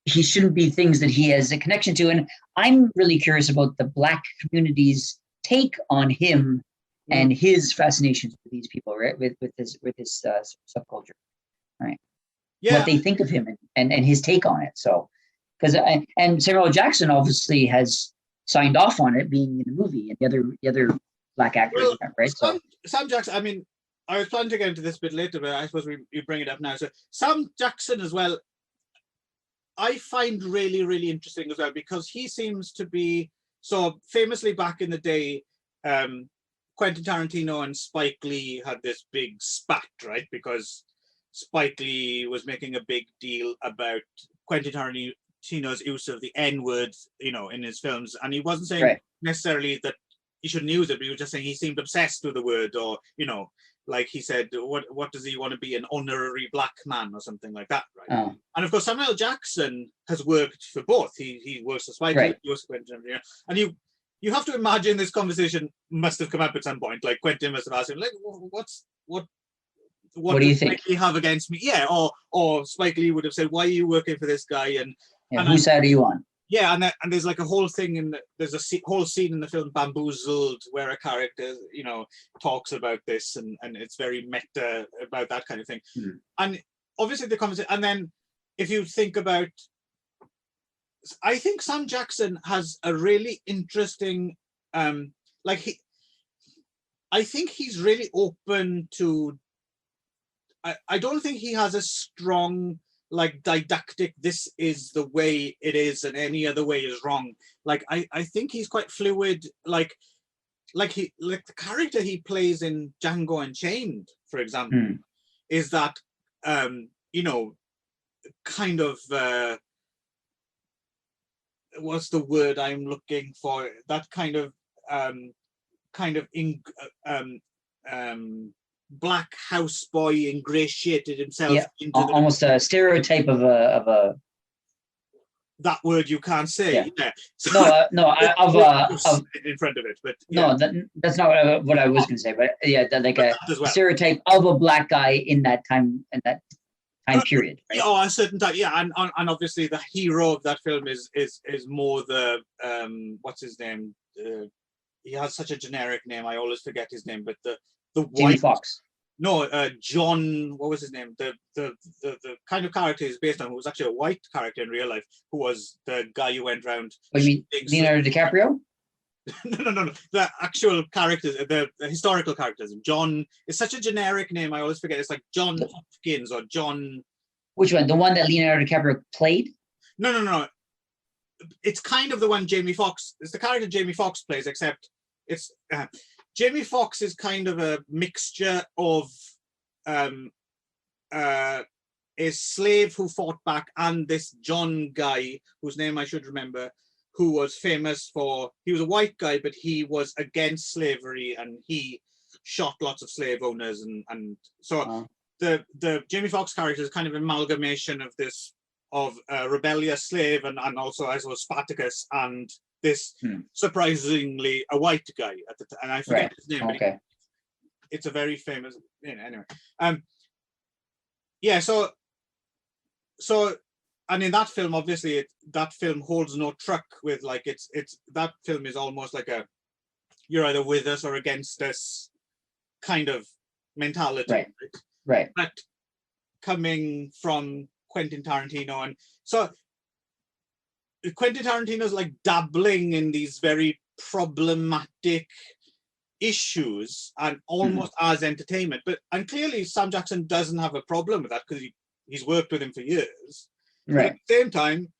he shouldn't be things that he has a connection to. And I'm really curious about the Black community's take on him and his fascinations with these people, right? With his subculture, right? Yeah. What they think of him and his take on it. So, because and Samuel L. Jackson obviously has signed off on it being in the movie, and the other Black actors, right? Sam Jackson. I mean, I was planning to get into this a bit later, but I suppose you bring it up now. So Sam Jackson as well, I find really, really interesting as well because he seems to be. So famously back in the day, Quentin Tarantino and Spike Lee had this big spat, right? Because Spike Lee was making a big deal about Quentin Tarantino's use of the N-word, in his films. And he wasn't saying necessarily that he shouldn't use it, but he was just saying he seemed obsessed with the word or, like he said, what does he want to be, an honorary black man or something like that, right? Oh. And of course, Samuel L. Jackson has worked for both. He works for Spike Lee, he works for Quentin, and you have to imagine this conversation must have come up at some point. Like Quentin must have asked him, like, what do you think? Spike Lee have against me? Yeah, or Spike Lee would have said, why are you working for this guy? And whose side are you on? Yeah, and there's like a whole thing there's a whole scene in the film Bamboozled where a character, talks about this and it's very meta about that kind of thing. And obviously the conversation, and then if you think about, I think Sam Jackson has a really interesting, I think he's really open to, I don't think he has a strong, like didactic, this is the way it is and any other way is wrong. Like I think he's quite fluid, like the character he plays in Django Unchained, for example, is that kind of what's the word I'm looking for, that kind of black houseboy ingratiated himself into almost a stereotype of a that word you can't say. Yeah. So, of in front of it, but no, that's not what I was going to say. But yeah, like a stereotype of a black guy in that time period. Right? Oh, a certain time. Yeah, and obviously the hero of that film is more the what's his name? He has such a generic name. I always forget his name, but the Jamie Foxx. No, John. What was his name? The kind of character he's based on, who was actually a white character in real life, who was the guy who went around. What, you mean Leonardo DiCaprio? No. The actual characters, the historical characters. John is such a generic name. I always forget. It's like John Hopkins or John. Which one? The one that Leonardo DiCaprio played? No. It's kind of the one Jamie Foxx. It's the character Jamie Foxx plays, except it's. Jamie Foxx is kind of a mixture of a slave who fought back and this John guy, whose name I should remember, who was famous for, he was a white guy, but he was against slavery and he shot lots of slave owners. And so the Jamie Foxx character is kind of an amalgamation of this, of a rebellious slave and also as was Spartacus and this surprisingly a white guy at the time. And I forget his name, but it's a very famous, anyway. Yeah, so and in that film, obviously, that film holds no truck with, like, it's that film is almost like a, you're either with us or against us kind of mentality. Right. But coming from Quentin Tarantino, and so Quentin Tarantino's like dabbling in these very problematic issues and almost as entertainment. And clearly Sam Jackson doesn't have a problem with that because he's worked with him for years. But at the same time,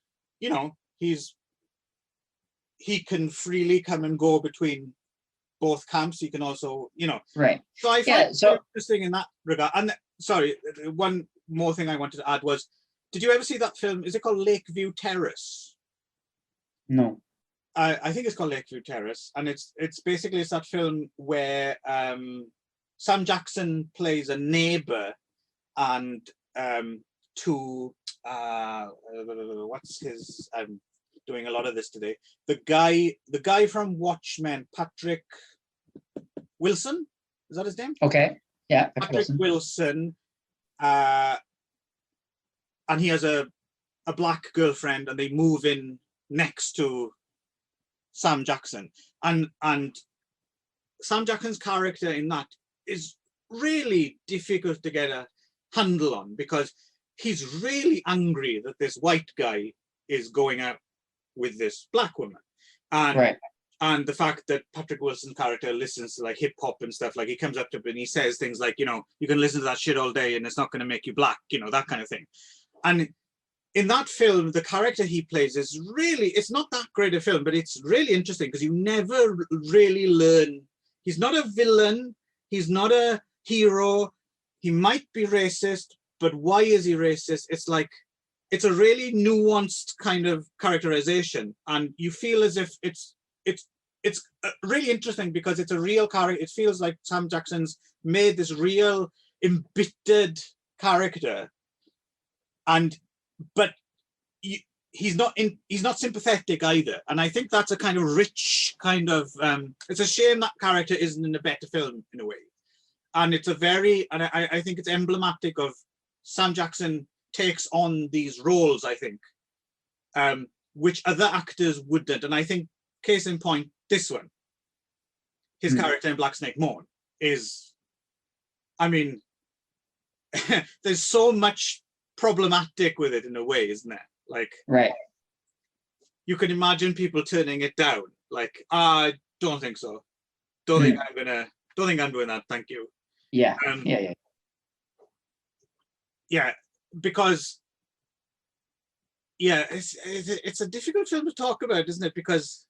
he can freely come and go between both camps. He can also, So I find it interesting in that regard. And sorry, one more thing I wanted to add was, did you ever see that film? Is it called Lakeview Terrace? No. I think it's called Lakeview Terrace, and it's basically that film where Sam Jackson plays a neighbor, and what's his? I'm doing a lot of this today. The guy from Watchmen, Patrick Wilson, is that his name? Okay, yeah, Patrick Wilson, and he has a black girlfriend, and they move in next to Sam Jackson, and Sam Jackson's character in that is really difficult to get a handle on because he's really angry that this white guy is going out with this black woman, and the fact that Patrick Wilson's character listens to like hip hop and stuff, like he comes up to him and he says things like, you can listen to that shit all day and it's not going to make you black, that kind of thing. And in that film, the character he plays is really, it's not that great a film, but it's really interesting because you never really learn. He's not a villain. He's not a hero. He might be racist, but why is he racist? It's like, it's a really nuanced kind of characterization. And you feel as if it's really interesting because it's a real character. It feels like Sam Jackson's made this real embittered character. But he's not sympathetic either, and I think that's a kind of rich kind of. It's a shame that character isn't in a better film in a way, and it's a very, and I think it's emblematic of Sam Jackson takes on these roles, I think, which other actors wouldn't, and I think case in point, this one, his character in Black Snake Moan is, I mean, there's so much problematic with it in a way, isn't it? Like, you can imagine people turning it down. Like, I don't think so. Don't think I'm doing that. Thank you. Yeah. Yeah, because it's a difficult film to talk about, isn't it? Because,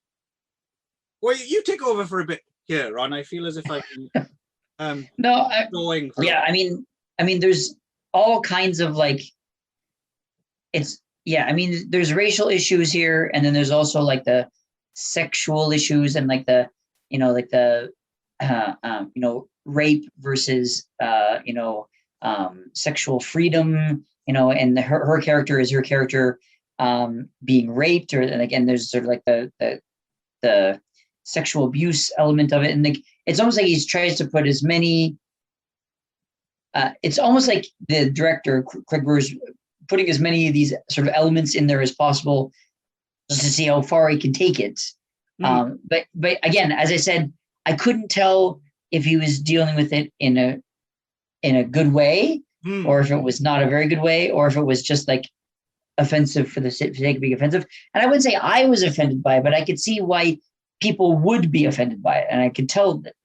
well, you take over for a bit here, Ron. I feel as if I've been going. Yeah, I mean, there's all kinds of like. There's racial issues here, and then there's also like the sexual issues and like the rape versus sexual freedom, and her character is her character being raped, and again there's sort of like the sexual abuse element of it, and like it's almost like he tries to put as many. It's almost like the director Craig Brewer's putting as many of these sort of elements in there as possible to see how far he can take it. But again, as I said, I couldn't tell if he was dealing with it in a good way, or if it was not a very good way, or if it was just like offensive for the sake of being offensive. And I wouldn't say I was offended by it, but I could see why people would be offended by it, and I could tell that.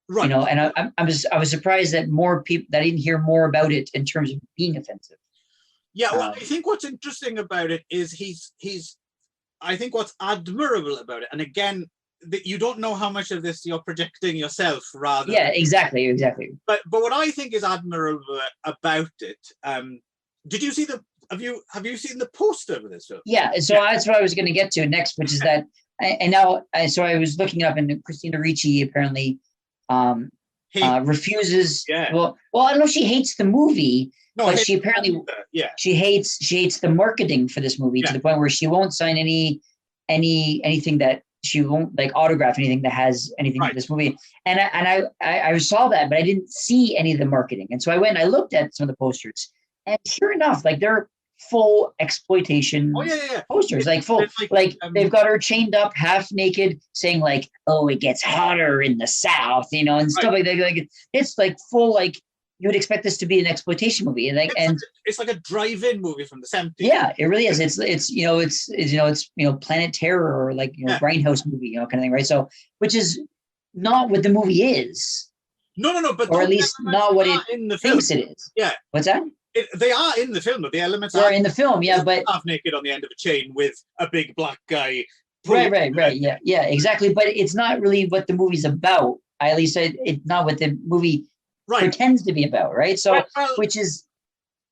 And I was surprised that more people, that I didn't hear more about it in terms of being offensive. Yeah, well, I think what's interesting about it is I think what's admirable about it, and again, that you don't know how much of this you're projecting yourself, rather. Yeah, exactly. But what I think is admirable about it, did you see have you seen the poster for this film? Yeah, so that's what I was going to get to next, which is that, so I was looking up, and Christina Ricci apparently refuses. Yeah. Well, I don't know if she hates the movie, but she apparently she hates the marketing for this movie to the point where she won't sign anything that she won't like autograph anything that has anything to this movie. And I saw that, but I didn't see any of the marketing. And so I went and I looked at some of the posters, and sure enough, like they're full exploitation posters, like full, like they've got her chained up half naked saying like, oh, it gets hotter in the South, you know, and stuff like that. Like it's like full, like you would expect this to be an exploitation movie. And like, it's like a drive-in movie from the 70s. Yeah, it really is. It's Planet Terror, or like, Grindhouse movie, kind of thing. Right. So, which is not what the movie is. No, but or at least not what it thinks it is. Yeah. What's that? They are in the film, but the elements are in the film, but half naked on the end of a chain with a big black guy. Right, yeah, exactly. But it's not really what the movie's about. At least it's not what the movie pretends to be about, right? So, so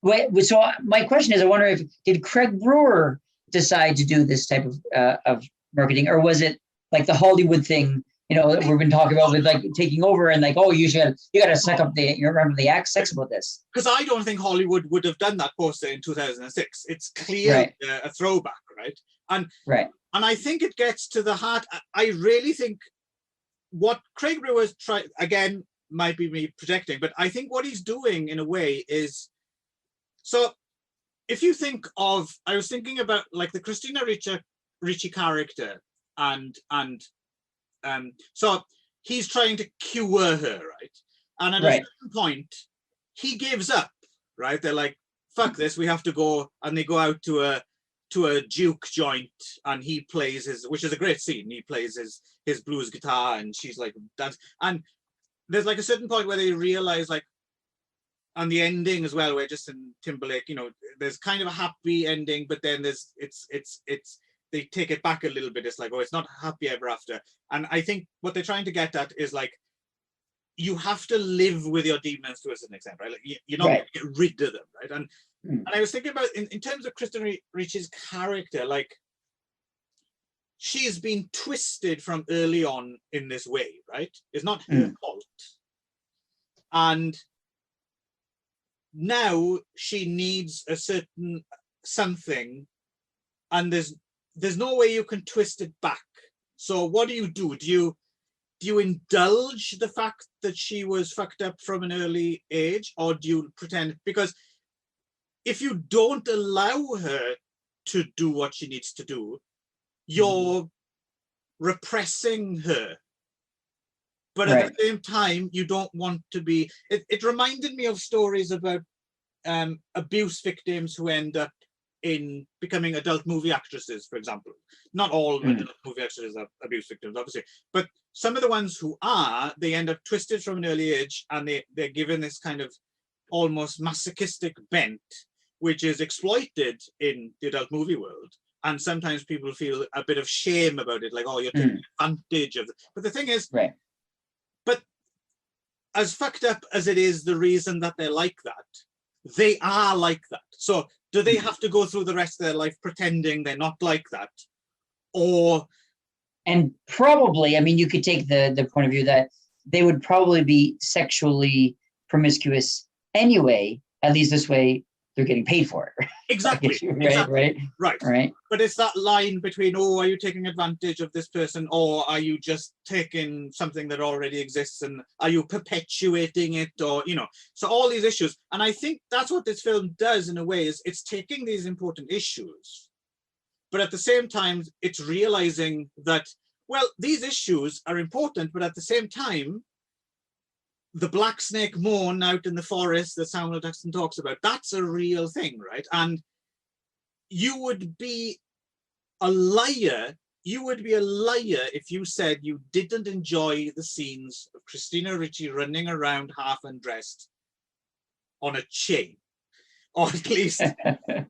my question is, I wonder did Craig Brewer decide to do this type of marketing, or was it like the Hollywood thing? That we've been talking about with like taking over and like, oh, you got to suck up remember the act sex about this. Because I don't think Hollywood would have done that poster in 2006. It's clearly a throwback, right? And I think it gets to the heart. I really think what Craig Brewer's tried, again, might be me projecting, but I think what he's doing in a way is, so if you think of, I was thinking about like the Christina Ricci character and so he's trying to cure her, right? And at a certain point, he gives up, right? They're like, fuck this, we have to go. And they go out to a juke joint, and he plays which is a great scene. He plays his blues guitar, and she's like, dance. And there's like a certain point where they realize, like, and the ending as well, where Justin Timberlake, there's kind of a happy ending, but then there's they take it back a little bit. It's like, oh, it's not happy ever after. And I think what they're trying to get at is like, you have to live with your demons to a certain extent, right? Like you're not going to get rid of them, right? And I was thinking about in terms of Christina Ricci's character, like she's been twisted from early on in this way, right? It's not her fault. And now she needs a certain something, and there's no way you can twist it back. So what do? Do you indulge the fact that she was fucked up from an early age, or do you pretend? Because if you don't allow her to do what she needs to do, you're repressing her. But at the same time, you don't want to be. It reminded me of stories about abuse victims who end up in becoming adult movie actresses, for example. Not all adult movie actresses are abuse victims, obviously, but some of the ones who are, they end up twisted from an early age, and they're given this kind of almost masochistic bent, which is exploited in the adult movie world. And sometimes people feel a bit of shame about it, like, oh, you're taking advantage of it. But the thing is, but as fucked up as it is, the reason that they're like that, they are like that. So do they have to go through the rest of their life pretending they're not like that? And probably, I mean, you could take the point of view that they would probably be sexually promiscuous anyway. At least this way, they're getting paid for it. Exactly. Right. But it's that line between, oh, are you taking advantage of this person, or are you just taking something that already exists, and are you perpetuating it, or, so all these issues. And I think that's what this film does in a way, is it's taking these important issues, but at the same time, it's realizing that, well, these issues are important, but at the same time, the black snake MOAN out in the forest that Samuel Jackson talks about, that's a real thing, right? And you would be a liar if you said you didn't enjoy the scenes of Christina Ricci running around half undressed on a chain. Or at least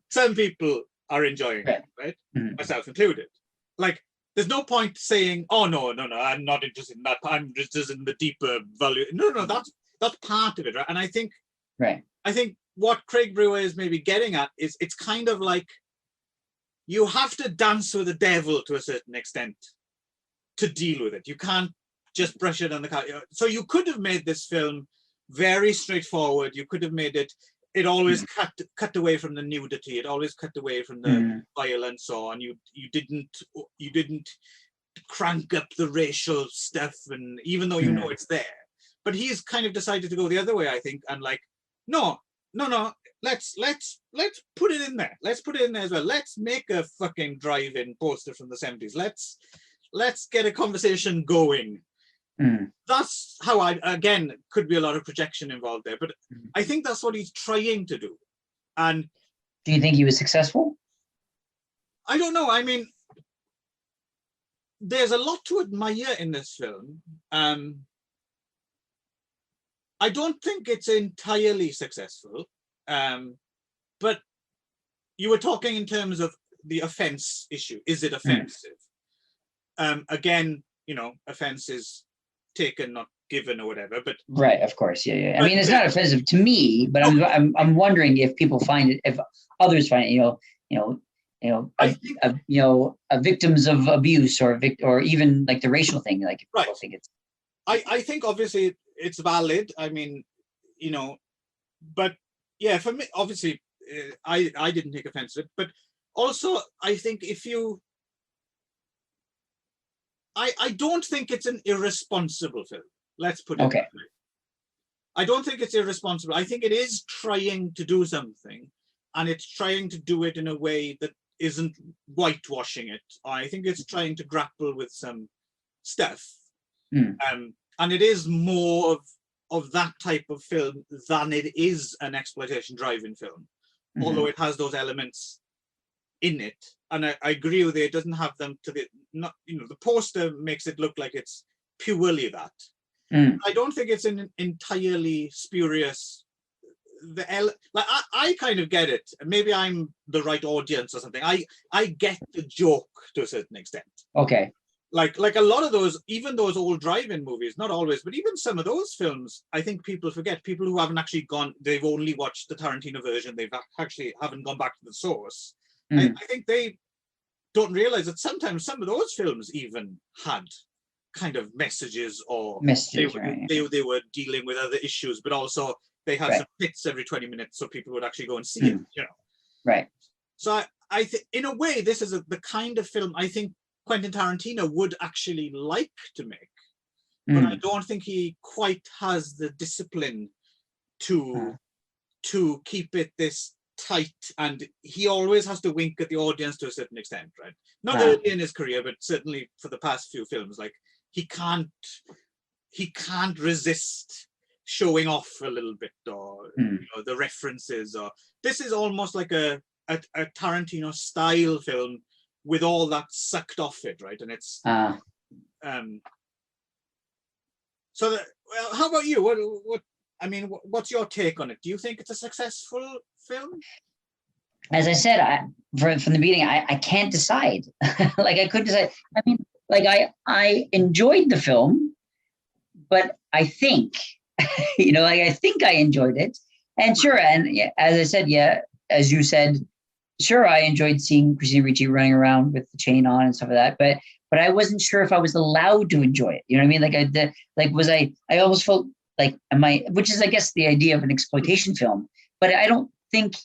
some people are enjoying it, right? Myself included. Like, there's no point saying, oh, no, I'm not interested in that. I'm interested in the deeper value. No, that's part of it, right? And I think what Craig Brewer is maybe getting at is it's kind of like you have to dance with the devil to a certain extent to deal with it. You can't just brush it on the car. So you could have made this film very straightforward. You could have made it always cut away from the nudity. It always cut away from the violence, and you didn't crank up the racial stuff, and even though you know it's there. But he's kind of decided to go the other way, I think, and like, no, let's put it in there. Let's put it in there as well. Let's make a fucking drive-in poster from the 70s. Let's get a conversation going. That's how again, could be a lot of projection involved there, but I think that's what he's trying to do. And do you think he was successful? I don't know. I mean, there's a lot to admire in this film. I don't think it's entirely successful, but you were talking in terms of the offense issue. Is it offensive? Again, offense is taken, not given, or whatever. But right, of course, yeah. I mean, it's not offensive to me, but I'm wondering if people find it, if others find it, victims of abuse or even like the racial thing, like if people think it's. I think obviously it's valid. I mean, but yeah, for me, obviously, I didn't take offense to it, but also I think I don't think it's an irresponsible film. Let's put it that way. I don't think it's irresponsible. I think it is trying to do something, and it's trying to do it in a way that isn't whitewashing it. I think it's trying to grapple with some stuff. And it is more of that type of film than it is an exploitation drive-in film, although it has those elements in it. And I agree with you, it doesn't have them to the poster makes it look like it's purely that. I don't think it's an entirely spurious. I kind of get it. Maybe I'm the right audience or something. I get the joke to a certain extent. Okay. Like a lot of those, even those old drive-in movies, not always, but even some of those films, I think people forget. People who haven't actually they've only watched the Tarantino version. They've actually haven't gone back to the source. I think they don't realize that sometimes some of those films even had kind of messages, or they were dealing with other issues, but also they had some hits every 20 minutes, so people would actually go and see it. Right. So I think in a way this is the kind of film I think Quentin Tarantino would actually like to make, but I don't think he quite has the discipline to keep it this tight, and he always has to wink at the audience to a certain extent, right? Not early in his career, but certainly for the past few films, like he can't resist showing off a little bit, or the references, or this is almost like a Tarantino style film with all that sucked off it, right? And it's so how about you? What I mean, what's your take on it? Do you think it's a successful film? As I said, from the beginning, I can't decide. Like I couldn't decide. I mean, like I enjoyed the film, but I think, I think I enjoyed it. And sure, and as I said, as you said, sure, I enjoyed seeing Christina Ricci running around with the chain on and stuff like that. But I wasn't sure if I was allowed to enjoy it. You know what I mean? I almost felt like, which is, I guess, the idea of an exploitation film. But I don't think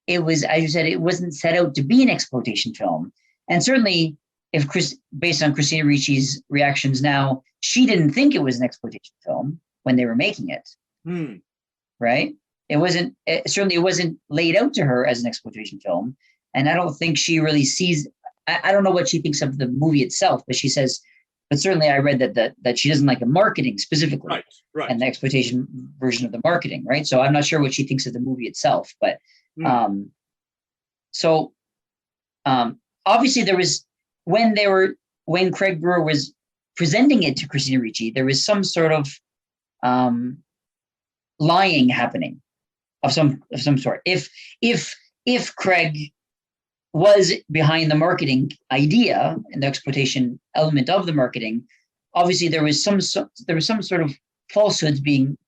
it was, as you said, it wasn't set out to be an exploitation film. And certainly, based on Christina Ricci's reactions now, she didn't think it was an exploitation film when they were making it. Right? It certainly wasn't laid out to her as an exploitation film. And I don't think she really sees, I don't know what she thinks of the movie itself, but she says, but certainly I read that she doesn't like the marketing specifically, right, and the exploitation version of the marketing, right? So I'm not sure what she thinks of the movie itself, but obviously there was, when Craig Brewer was presenting it to Christina Ricci, there was some sort of lying happening of some sort. If Craig was behind the marketing idea and the exploitation element of the marketing, obviously there was some sort of falsehoods being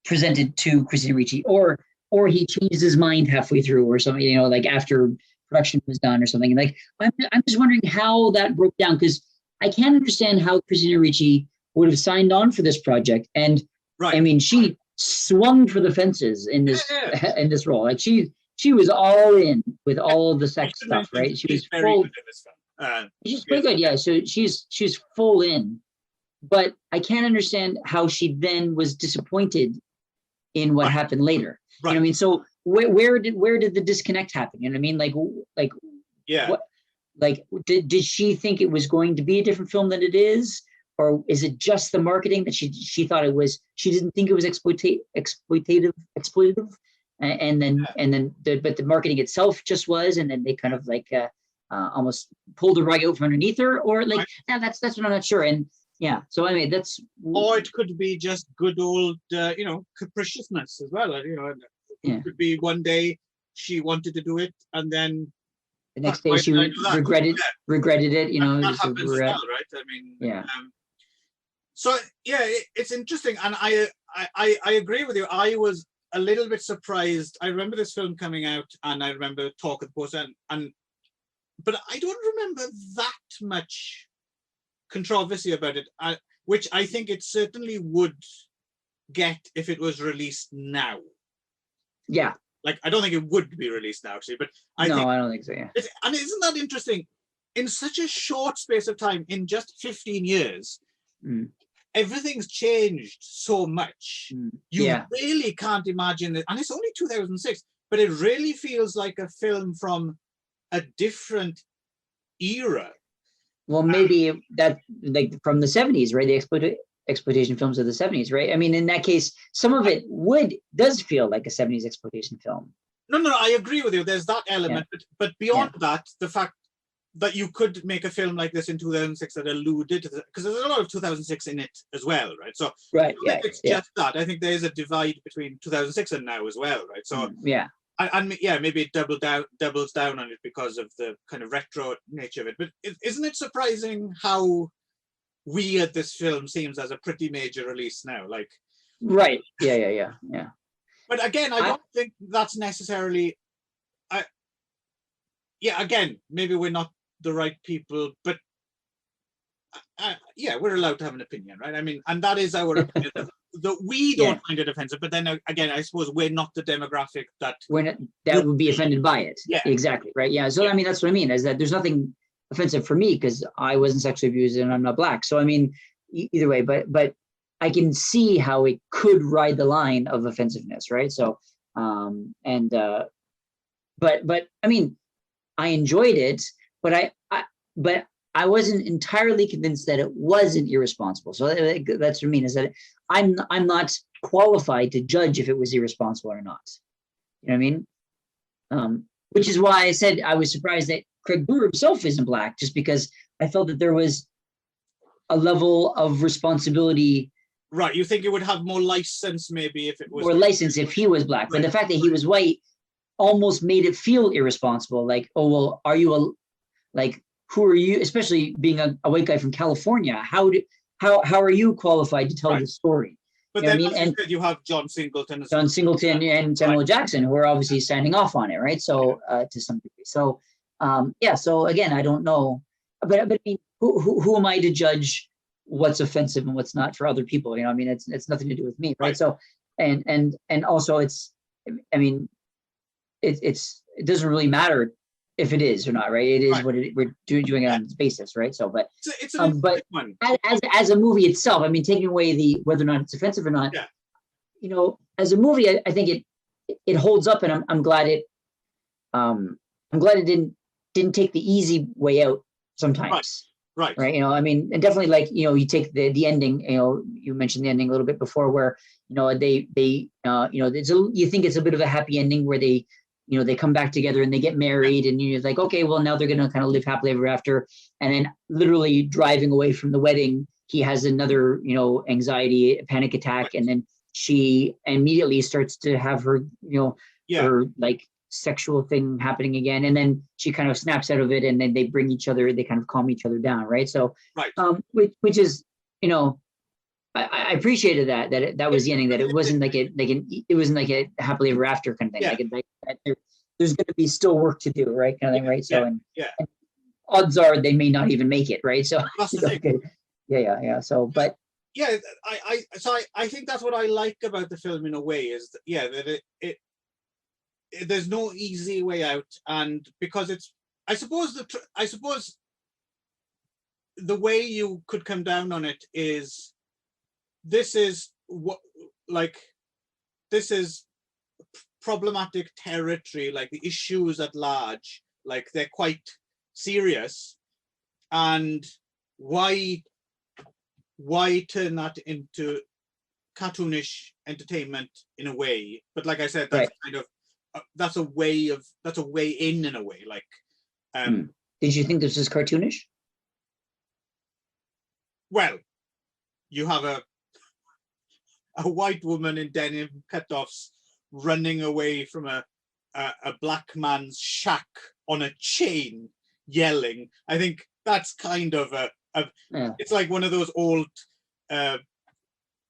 presented to Christina Ricci, or or he changed his mind halfway through or something, you know, like after production was done or something. Like, I'm just wondering how that broke down, because I can't understand how Christina Ricci would have signed on for this project. And I mean, she swung for the fences in this in this role. Like she was all in with all of the sex stuff, right? She was very full. good in this film. She's pretty good, yeah. So she's full in, but I can't understand how she then was disappointed in what happened later. You know what I mean? So where did the disconnect happen? You know what I mean? Like yeah. What, like did she think it was going to be a different film than it is? Or is it just the marketing that she thought it was? She didn't think it was exploitative, but the marketing itself just was, and then they kind of like almost pulled the rug out from underneath her, or like that's what I'm not sure. And yeah, so I mean that's. Or it could be just good old capriciousness as well. It could be one day she wanted to do it, and then the next day she regretted it. You know, that happens as well, right? I mean, yeah. So yeah, it's interesting, and I agree with you. I was a little bit surprised. I remember this film coming out, and I remember talk at the post, but I don't remember that much controversy about it, which I think it certainly would get if it was released now. Yeah. Like, I don't think it would be released now, actually, but I don't think so. Yeah. And isn't that interesting? In such a short space of time, in just 15 years. Everything's changed so much. You really can't imagine it. And it's only 2006, but it really feels like a film from a different era. Well, maybe that, like from the 70s, right? The exploitation films of the 70s, right? I mean, in that case, some of it does feel like a 70s exploitation film. No, I agree with you. There's that element, but beyond that, the fact that you could make a film like this in 2006 that alluded to, because there's a lot of 2006 in it as well, right? So it's just that. I think there is a divide between 2006 and now as well, right? So maybe it doubles down on it because of the kind of retro nature of it. But isn't it surprising how weird this film seems as a pretty major release now? Like, right? Yeah. But again, I don't think that's necessarily. Again, maybe we're not the right people, but we're allowed to have an opinion, right? I mean, and that is our opinion, that we don't find it offensive, but then again, I suppose we're not the demographic that would be offended by it. Exactly, right? So I mean, that's what I mean, is that there's nothing offensive for me because I wasn't sexually abused and I'm not Black. So I mean, either way, but I can see how it could ride the line of offensiveness, right? So but I mean, I enjoyed it, but I wasn't entirely convinced that it wasn't irresponsible. So that's what I mean, is that I'm not qualified to judge if it was irresponsible or not. You know what I mean? Which is why I said I was surprised that Craig Brewer himself isn't Black, just because I felt that there was a level of responsibility. Right, you think it would have more license maybe if it was more license if he was Black, but the fact that he was white almost made it feel irresponsible. Like, oh well, are you who are you? Especially being a white guy from California, how are you qualified to tell the story? But then, and you have John Singleton and Samuel Jackson, who are obviously standing off on it, right? So to some degree. So So again, I don't know, but I mean, who am I to judge what's offensive and what's not for other people? You know, I mean, it's nothing to do with me, right? So and also I mean, it doesn't really matter if it is or not, right? It is what we're doing it on its basis, right? So, but it's but as a movie itself, I mean, taking away whether or not it's offensive or not, you know, as a movie, I think it holds up, and I'm glad it didn't take the easy way out sometimes. Right. You know, I mean, and definitely, like, you know, you take the ending, you know, you mentioned the ending a little bit before, where, you know, they you know, you think it's a bit of a happy ending where they, you know, they come back together and they get married, and you're like, okay, well, now they're going to kind of live happily ever after. And then literally driving away from the wedding, he has another, you know, anxiety, panic attack. And then she immediately starts to have her, you know, her like sexual thing happening again. And then she kind of snaps out of it, and then they bring each other, they kind of calm each other down. Right. So, which is, you know, I appreciated that was the ending, that it wasn't like it wasn't like a happily ever after kind of thing. Yeah. That there's going to be still work to do, right? Kind of thing, right? So and odds are they may not even make it, right? So that's the thing. Okay. Yeah. So, but yeah, I think that's what I like about the film in a way, is that, that it there's no easy way out, and because it's, I suppose the way you could come down on it is, this is problematic territory, like the issues at large, like they're quite serious, and why turn that into cartoonish entertainment in a way? But like I said, that's kind of that's a way in a way, like did you think this was cartoonish? Well, you have a white woman in denim cutoffs running away from a black man's shack on a chain, yelling. I think that's kind of it's like one of those old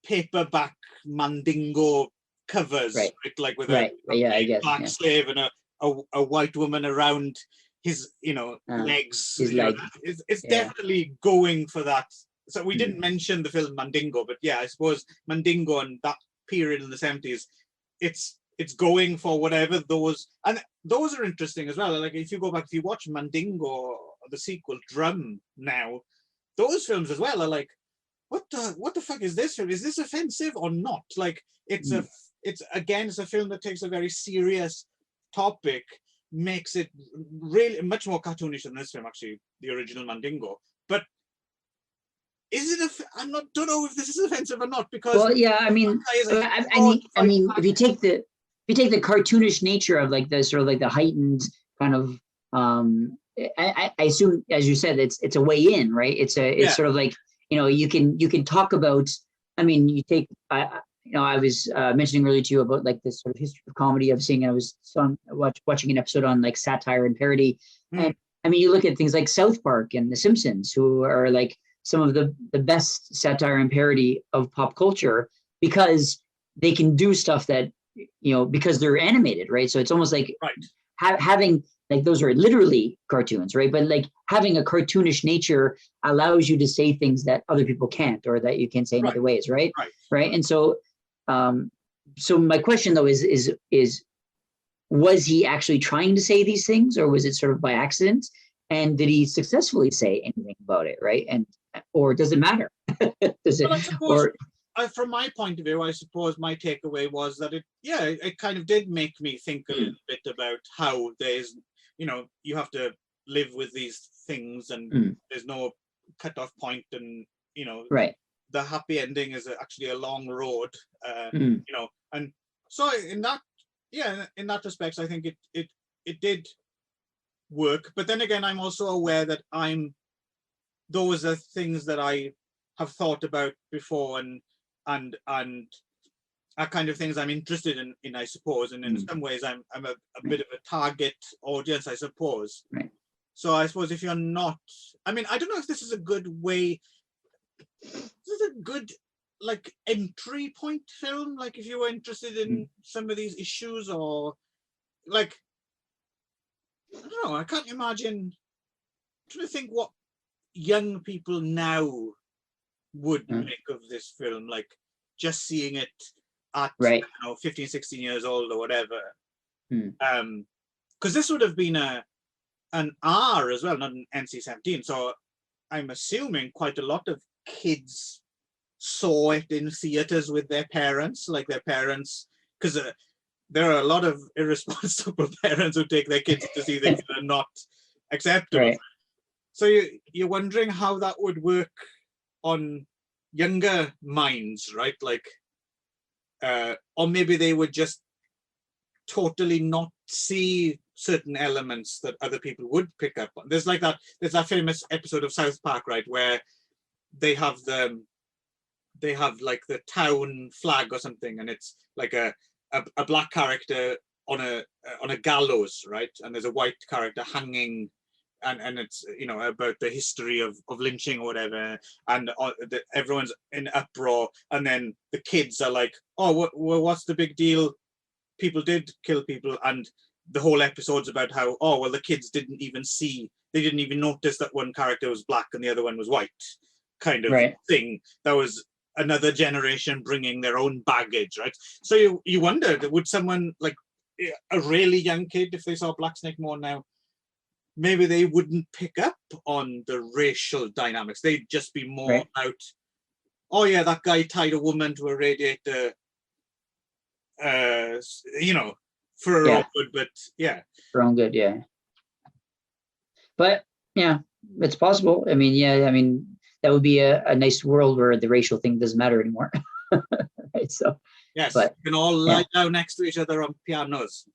paperback Mandingo covers, right? Like with a black slave and a white woman around his legs. His leg. It's definitely going for that. So we didn't mention the film Mandingo, but yeah, I suppose Mandingo and that period in the 70s, it's going for whatever those, and those are interesting as well. Like if you go back, if you watch Mandingo, the sequel Drum now, those films as well are like, what the fuck is this film? Is this offensive or not? Like it's a film that takes a very serious topic, makes it really much more cartoonish than this film, actually, the original Mandingo. But is it don't know if this is offensive or not, because I mean if you take the cartoonish nature of like the sort of like the heightened kind of I assume, as you said, it's a way in, right? It's sort of like, you can talk about, I mean, you take I was mentioning earlier to you about like this sort of history of comedy of seeing, I was watching an episode on like satire and parody, and I mean, you look at things like South Park and The Simpsons, who are like some of the best satire and parody of pop culture, because they can do stuff that, because they're animated, right? So it's almost like having, like, those are literally cartoons, right? But like having a cartoonish nature allows you to say things that other people can't, or that you can say in other ways, right? Right. And so, so my question though is was he actually trying to say these things, or was it sort of by accident? And did he successfully say anything about it, right? Or does it matter? From my point of view, I suppose my takeaway was that it kind of did make me think a little bit about how there's, you have to live with these things, and there's no cutoff point, and the happy ending is actually a long road, and so in that respect, I think it did work. But then again, I'm also aware that those are things that I have thought about before, and are kind of things I'm interested in, I suppose, and in some ways I'm a bit of a target audience, I suppose. Right. So I suppose if you're not, I mean, I don't know if this is a good way, this is a good like entry point film, like if you were interested in some of these issues, or like, I don't know, I can't imagine, I'm trying to think what young people now would make of this film, like just seeing it at 15, 16 years old or whatever. Because this would have been an R as well, not an NC-17. So I'm assuming quite a lot of kids saw it in theaters with their parents, because there are a lot of irresponsible parents who take their kids to see things that are not acceptable. Right. So you're wondering how that would work on younger minds, right? Like, or maybe they would just totally not see certain elements that other people would pick up on. There's that famous episode of South Park, right, where they have like the town flag or something, and it's like a black character on a gallows, right, and there's a white character hanging and it's about the history of lynching or whatever, and everyone's in uproar, and then the kids are like, oh, what's the big deal? People did kill people, and the whole episode's about how, oh well, the kids didn't even notice that one character was black and the other one was white, kind of thing. That was another generation bringing their own baggage, right? So you wondered, would someone like a really young kid, if they saw Black Snake Moan now, maybe they wouldn't pick up on the racial dynamics. They'd just be more about, oh yeah, that guy tied a woman to a radiator, for her own good, but for own good, But yeah, it's possible. I mean, that would be a nice world where the racial thing doesn't matter anymore. Right. So yes, but, we can all lie down next to each other on pianos.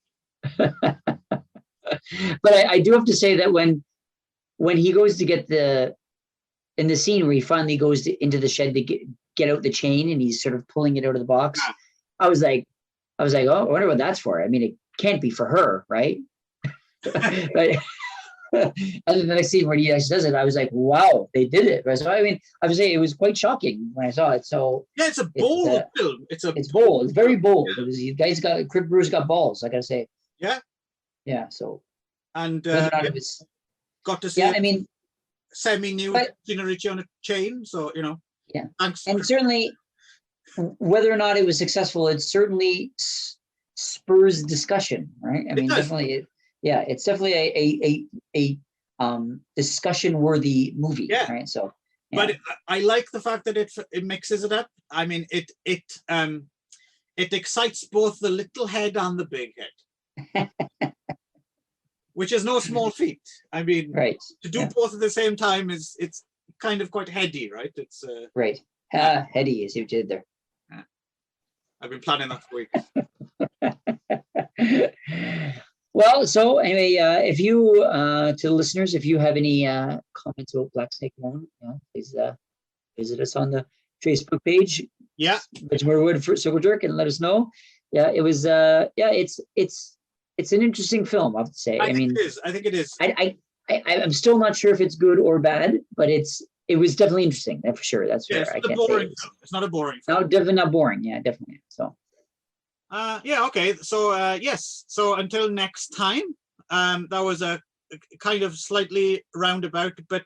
But I do have to say that when he goes to get in the scene where he finally goes into the shed to get out the chain and he's sort of pulling it out of the box, I was like, oh, I wonder what that's for. I mean, it can't be for her, right? But and then the next scene where he actually does it, I was like, wow, they did it. So I mean, I would say it was quite shocking when I saw it. So yeah, it's a bold film. It's bold. It's very bold. It was, the guy's got, Crib Brewer's got balls, I gotta say. Yeah. So and it was, got to see. I mean, semi-nude Gina Ricci on a chain. So thanks. And certainly, whether or not it was successful, it certainly spurs discussion, right? I mean, definitely. It's definitely a discussion-worthy movie, right? So, but I like the fact that it mixes it up. I mean, it excites both the little head and the big head, which is no small feat. I mean, to do both at the same time it's kind of quite heady, right? It's right. Heady is you did there. I've been planning that for weeks. Well, so anyway, if you, to the listeners, if you have any comments about Black Snake Moan, please visit us on the Facebook page. Yeah. Baltimore Wood for Circle Jerk, and let us know. Yeah, it was. It's an interesting film, I have to say. I mean, I think it is. I'm still not sure if it's good or bad, but it was definitely interesting. That for sure. That's fair. I can't say it's not a boring film. No, definitely not boring. Yeah, definitely. So. Okay. So yes. So until next time, that was a kind of slightly roundabout but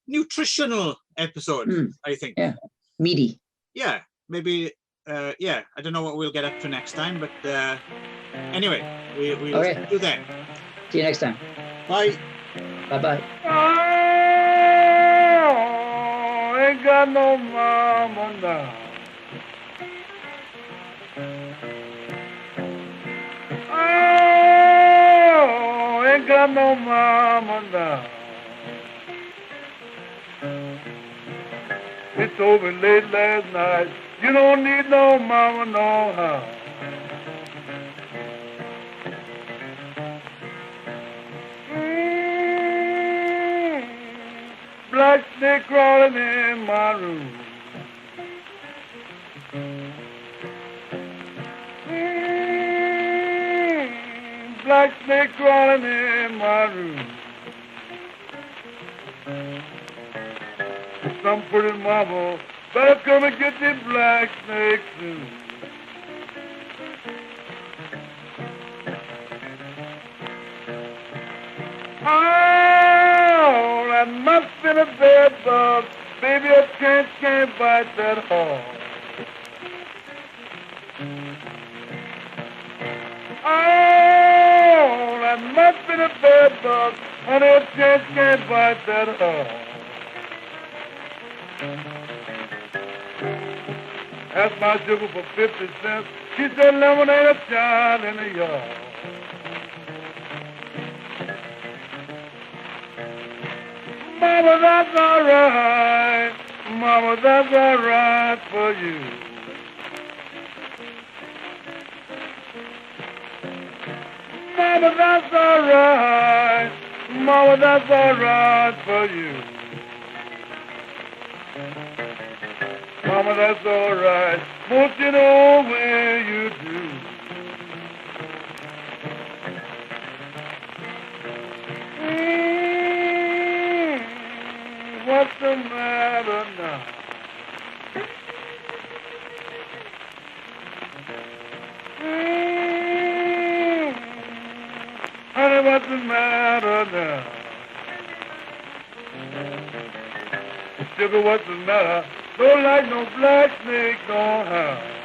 nutritional episode, I think. Yeah. Meaty. Yeah. Maybe. I don't know what we'll get up to next time, but anyway, we'll do that. See you next time. Bye. Bye. Oh, ain't got no mama now. Oh, ain't got no mama now. He told me late last night, you don't need no mama no how. Black snake crawling in my room. Black snake crawling in my room. Some pretty mama better come and get the black snake soon. Oh, that must be a bed bug. Baby, a can't bite that hard. Oh, that must be a bed bug. Honey, a can't bite that hard. Asked my sugar for 50 cents. She said lemonade a child in the yard. Mama, that's all right. Mama, that's all right for you. Mama, that's all right. Mama, that's all right for you. Mama, that's all right. Won't you know where you do? what's the matter now? Honey, what's the matter now? Sugar, what's the matter? Don't like no black snake, don't have.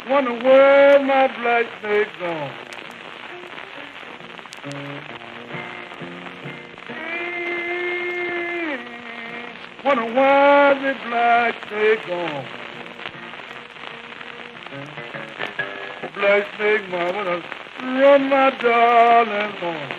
Wonder where my black snake gone. Wonder why the black snake gone. Black snake mama done run my darling home.